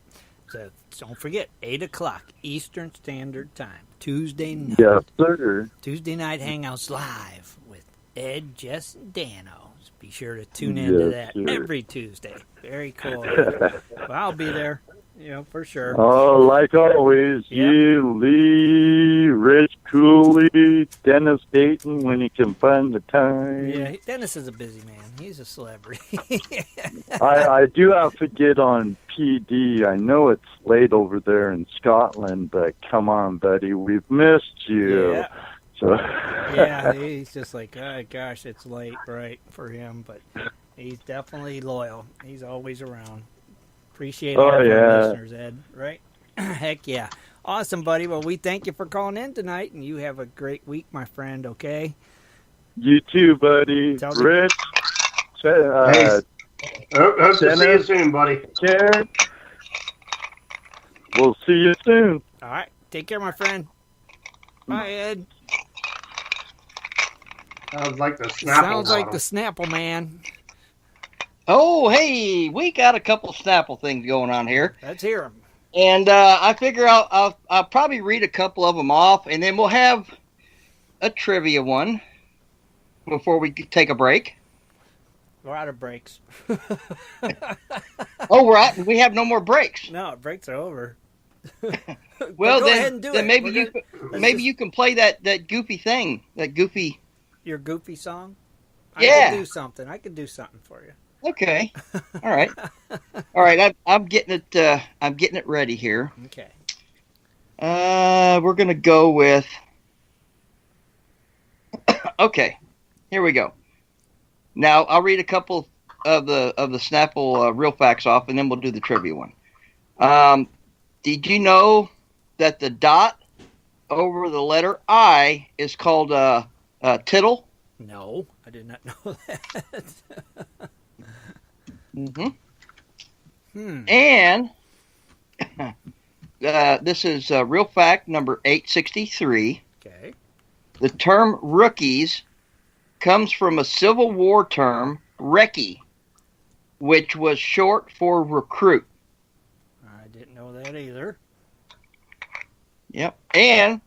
So don't forget, 8 o'clock Eastern Standard Time, Tuesday night. Yes, sir. Tuesday night hangouts live with Ed, Jess, and Dano. So be sure to tune in to that every Tuesday. Very cool. Well, I'll be there. For sure. Oh, like always, you, Lee, Rich, Cooley, Dennis Dayton, when he can find the time. Yeah, Dennis is a busy man. He's a celebrity. I do have to get on PD. I know it's late over there in Scotland, but come on, buddy, we've missed you. Yeah. So. Yeah, he's just like, oh, gosh, it's late, right, for him, but he's definitely loyal. He's always around. Appreciate all of our listeners, Ed, right? Heck yeah. Awesome, buddy. Well, we thank you for calling in tonight, and you have a great week, my friend, okay? You too, buddy. Rich. Hope to see you soon, buddy. Sharon. We'll see you soon. All right. Take care, my friend. Bye, Ed. Sounds like the Snapple. Sounds like the Snapple man. Oh, hey, we got a couple Snapple things going on here. Let's hear them. And I figure I'll probably read a couple of them off, and then we'll have a trivia one before we take a break. We're out of breaks. Oh, we're out. We have no more breaks. No, breaks are over. Well, go ahead and do it. Maybe you can play that goofy thing, Your goofy song? Yeah. I can do something. For you. Okay. All right. All right. I'm getting it. I'm getting it ready here. Okay. We're gonna go with. Okay. Here we go. Now I'll read a couple of the Snapple real facts off, and then we'll do the trivia one. Did you know that the dot over the letter I is called tittle? No, I did not know that. And this is real fact number 863. Okay. The term rookies comes from a Civil War term, recce, which was short for recruit. I didn't know that either. Yep. And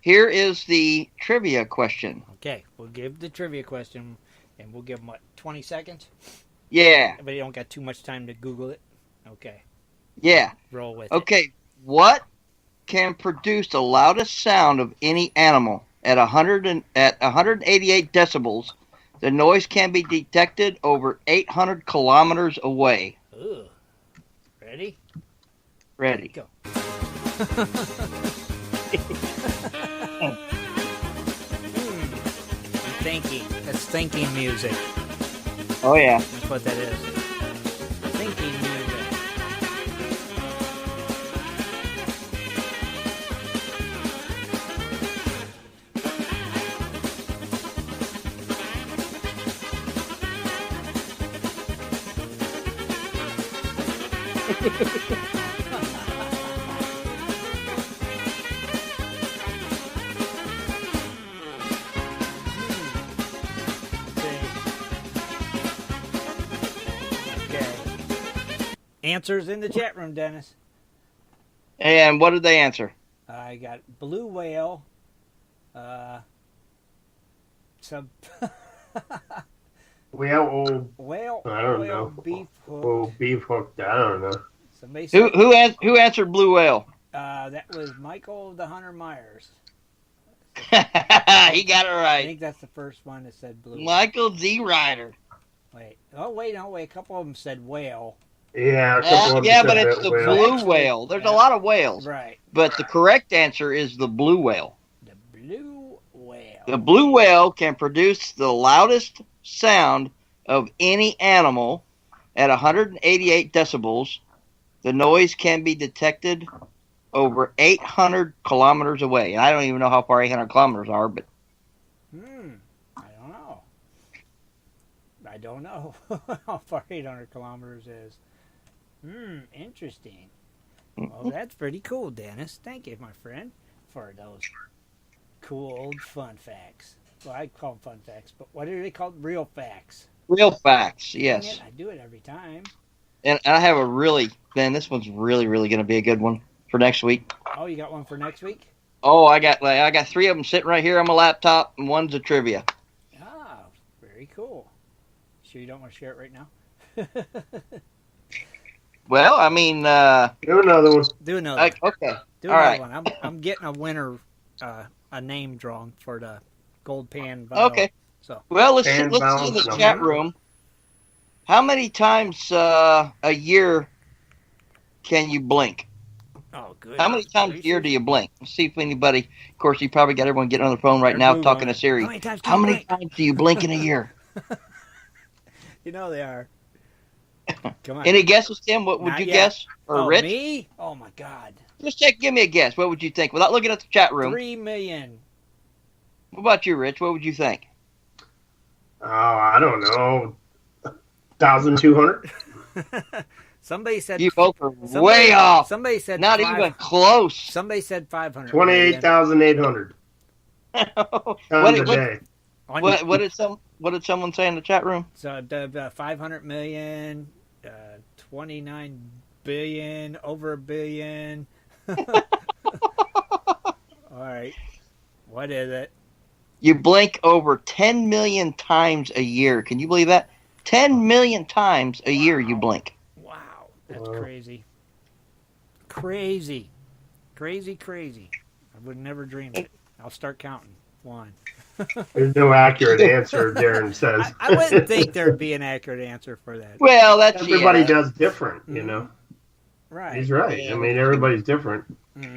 here is the trivia question. Okay, we'll give the trivia question, and we'll give them, 20 seconds? Yeah. But you don't got too much time to Google it? Okay. Yeah. Roll with it. Okay, what can produce the loudest sound of any animal? At 188 decibels, the noise can be detected over 800 kilometers away. Ooh. Ready? Ready. Go. Thinking. That's thinking music. Oh, yeah. That's what that is. Thinking music. Answers in the chat room, Dennis. And what did they answer? I got blue whale. Whale. I don't know. Beef hook. Oh, beef hook. I don't know. Who answered blue whale? That was Michael the Hunter Myers. He got it right. I think that's the first one that said blue. Michael Z. Ryder. Wait. Oh, wait. No, wait. A couple of them said whale. Yeah, a couple of yeah, them but said it's that the whale. blue whale. There's a lot of whales. Right. But the correct answer is the blue whale. The blue whale. The blue whale can produce the loudest sound of any animal at 188 decibels. The noise can be detected over 800 kilometers away. And I don't even know how far 800 kilometers are, but... I don't know how far 800 kilometers is. Interesting. Well, that's pretty cool, Dennis. Thank you, my friend, for those cool old fun facts. Well, I call them fun facts, but what are they called? Real facts. Real facts, Dang yes. it, I do it every time. And I have a really... Man, this one's really, really going to be a good one for next week. Oh, you got one for next week? Oh, I got 3 of them sitting right here on my laptop, and one's a trivia. Ah, very cool. Sure you don't want to share it right now? Well, I mean... do another one. Do another one. Okay. Do All another right. one. I'm getting a winner, a name drawn for the gold pan vial. Okay. So. Well, let's see in the chat room. How many times a year can you blink? Oh, good. How many times a year do you blink? Let's see if anybody... Of course, you probably got everyone getting on the phone right now talking to Siri. How many times do you blink in a year? You know they are. Come on. Any guesses, Tim? What would you guess? Or Rich? Me? Oh, my God. Just give me a guess. What would you think? Without looking at the chat room. 3 million. What about you, Rich? What would you think? Oh, I don't know. 1,200? Somebody said... You both are way off. Somebody said... Not even close. Somebody said 500. 28,800. What did someone say in the chat room? So the 500 million, 29 billion, over a billion. All right. What is it? You blink over 10 million times a year. Can you believe that? 10 million times a year you blink. Wow. That's crazy. Crazy. Crazy. I would never dream it. I'll start counting. 1. There's no accurate answer, Darren says. I wouldn't think there'd be an accurate answer for that. Well, everybody does different, you know. Right. He's right. I mean, everybody's different.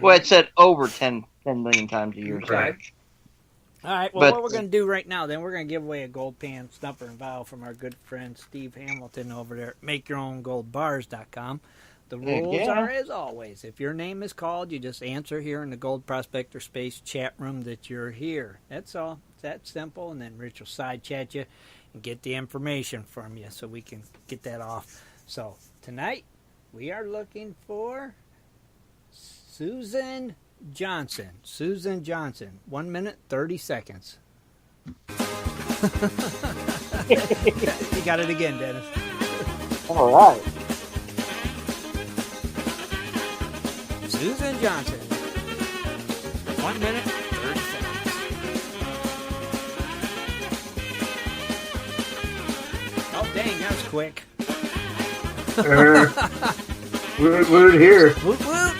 Well, it said over 10 million times a year. Right. All right, well, what we're going to do right now, then we're going to give away a gold pan, snuffer, and vial from our good friend Steve Hamilton over there at MakeYourOwnGoldBars.com. The rules are, as always, if your name is called, you just answer here in the Gold Prospector Space chat room that you're here. That's all. It's that simple, and then Rich will side chat you and get the information from you so we can get that off. So, tonight, we are looking for Susan Johnson. 1 minute, 30 seconds. You got it again, Dennis. All right. Susan Johnson. 1 minute, 30 seconds. Oh, dang, that was quick. Woot here. Woot woot.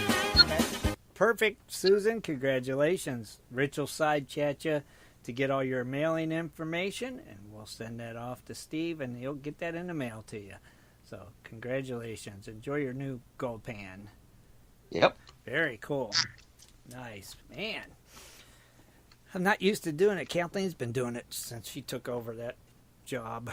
Perfect, Susan. Congratulations. Rich will side chat you to get all your mailing information, and we'll send that off to Steve, and he'll get that in the mail to you. So, congratulations. Enjoy your new gold pan. Yep. Very cool. Nice. Man. I'm not used to doing it. Kathleen's been doing it since she took over that job.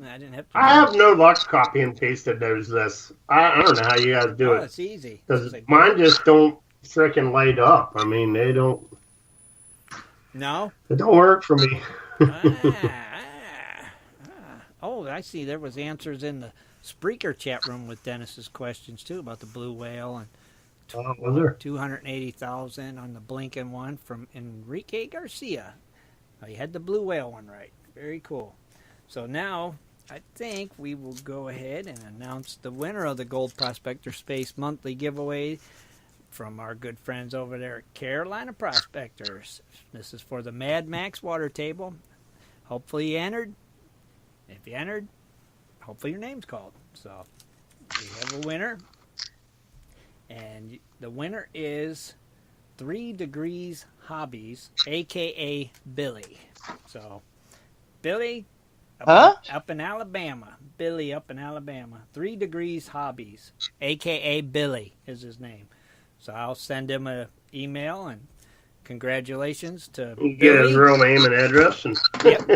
I didn't have to. I have no luck copy and pasting this. I don't know how you guys do it. It's easy. Because mine just don't frickin' light up. I mean, they don't. No? It don't work for me. Oh, I see. There was answers in the Spreaker chat room with Dennis's questions, too, about the blue whale. And was there? 280,000 on the blinking one from Enrique Garcia. Oh, you had the blue whale one right. Very cool. So now, I think we will go ahead and announce the winner of the Gold Prospector Space Monthly Giveaway from our good friends over there at Carolina Prospectors. This is for the Mad Max water table. Hopefully you entered. If you entered, hopefully your name's called. So we have a winner. And the winner is 3 Degrees Hobbies, a.k.a. Billy. So, Billy, Up in Alabama. Billy up in Alabama. 3 Degrees Hobbies, a.k.a. Billy is his name. So I'll send him an email and congratulations to Billy. Get his real name and address. And Yep.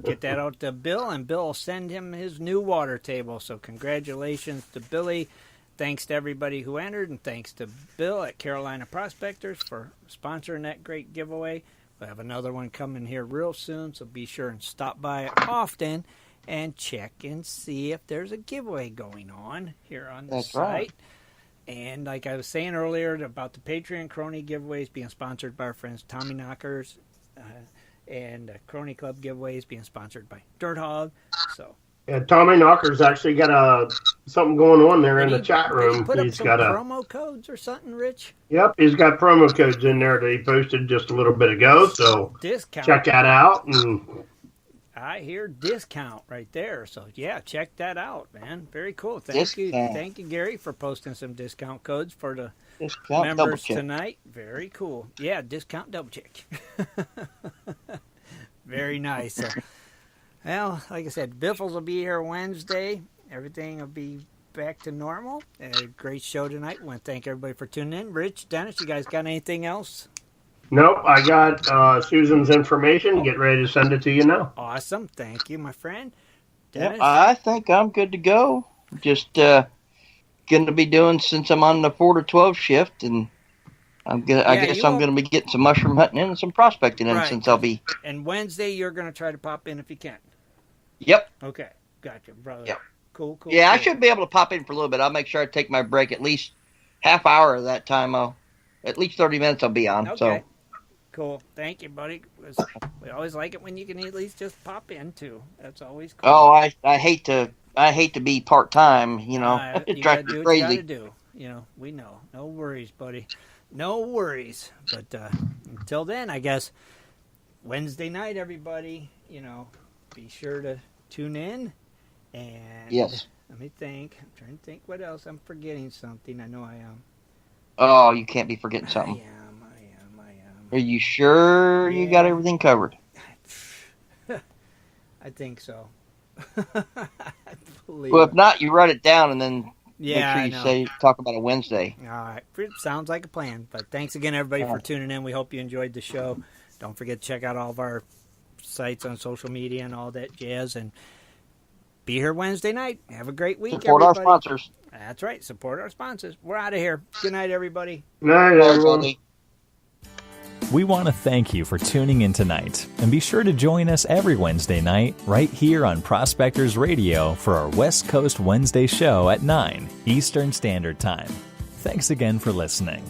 Get that out to Bill, and Bill will send him his new water table. So congratulations to Billy. Thanks to everybody who entered, and thanks to Bill at Carolina Prospectors for sponsoring that great giveaway. We'll have another one coming here real soon, so be sure and stop by often and check and see if there's a giveaway going on here on the site. Right. And like I was saying earlier about the Patreon Crony giveaways being sponsored by our friends Tommy Knockers, and Crony Club giveaways being sponsored by Dirt Hog. So yeah, Tommy Knocker's actually got something going on there in the chat room. He's got promo codes or something, Rich? Yep, he's got promo codes in there that he posted just a little bit ago. So discount. Check that out. And I hear discount right there. So yeah, check that out, man. Very cool. Thank you, Gary, for posting some discount codes for the members tonight. Very cool. Yeah, discount double check. Very nice. So, well, like I said, Biffles will be here Wednesday. Everything will be back to normal. A great show tonight. We want to thank everybody for tuning in. Rich, Dennis, you guys got anything else? Nope, I got Susan's information. Get ready to send it to you now. Awesome. Thank you, my friend. Dennis? I think I'm good to go. Just going to be doing, since I'm on the 4 to 12 shift, and I guess I'm going to be getting some mushroom hunting in and some prospecting in since I'll be. And Wednesday, you're going to try to pop in if you can. Yep. Okay. Gotcha, brother. Yep. Cool. Yeah, I should be able to pop in for a little bit. I'll make sure I take my break at least half hour of that time. At least 30 minutes I'll be on. Okay. So. Cool. Thank you, buddy. We always like it when you can at least just pop in too. That's always cool. Oh, I hate to be part time. You know, it drives me crazy. You gotta do. You know, we know. No worries, buddy. No worries. But until then, I guess Wednesday night, everybody. You know, be sure to tune in. And yes. Let me think. I'm trying to think what else. I'm forgetting something. I know I am. Oh, you can't be forgetting something. I am. Are you sure you got everything covered? I think so. Well, if not, you write it down and then make sure you talk about it Wednesday. All right. Sounds like a plan. But thanks again, everybody, for tuning in. We hope you enjoyed the show. Don't forget to check out all of our sites on social media and all that jazz. And be here Wednesday night. Have a great week, Support everybody. Our sponsors. That's right. Support our sponsors. We're out of here. Good night, everybody. Good night, everyone. We want to thank you for tuning in tonight, and be sure to join us every Wednesday night right here on Prospectors Radio for our West Coast Wednesday show at 9 Eastern Standard Time. Thanks again for listening.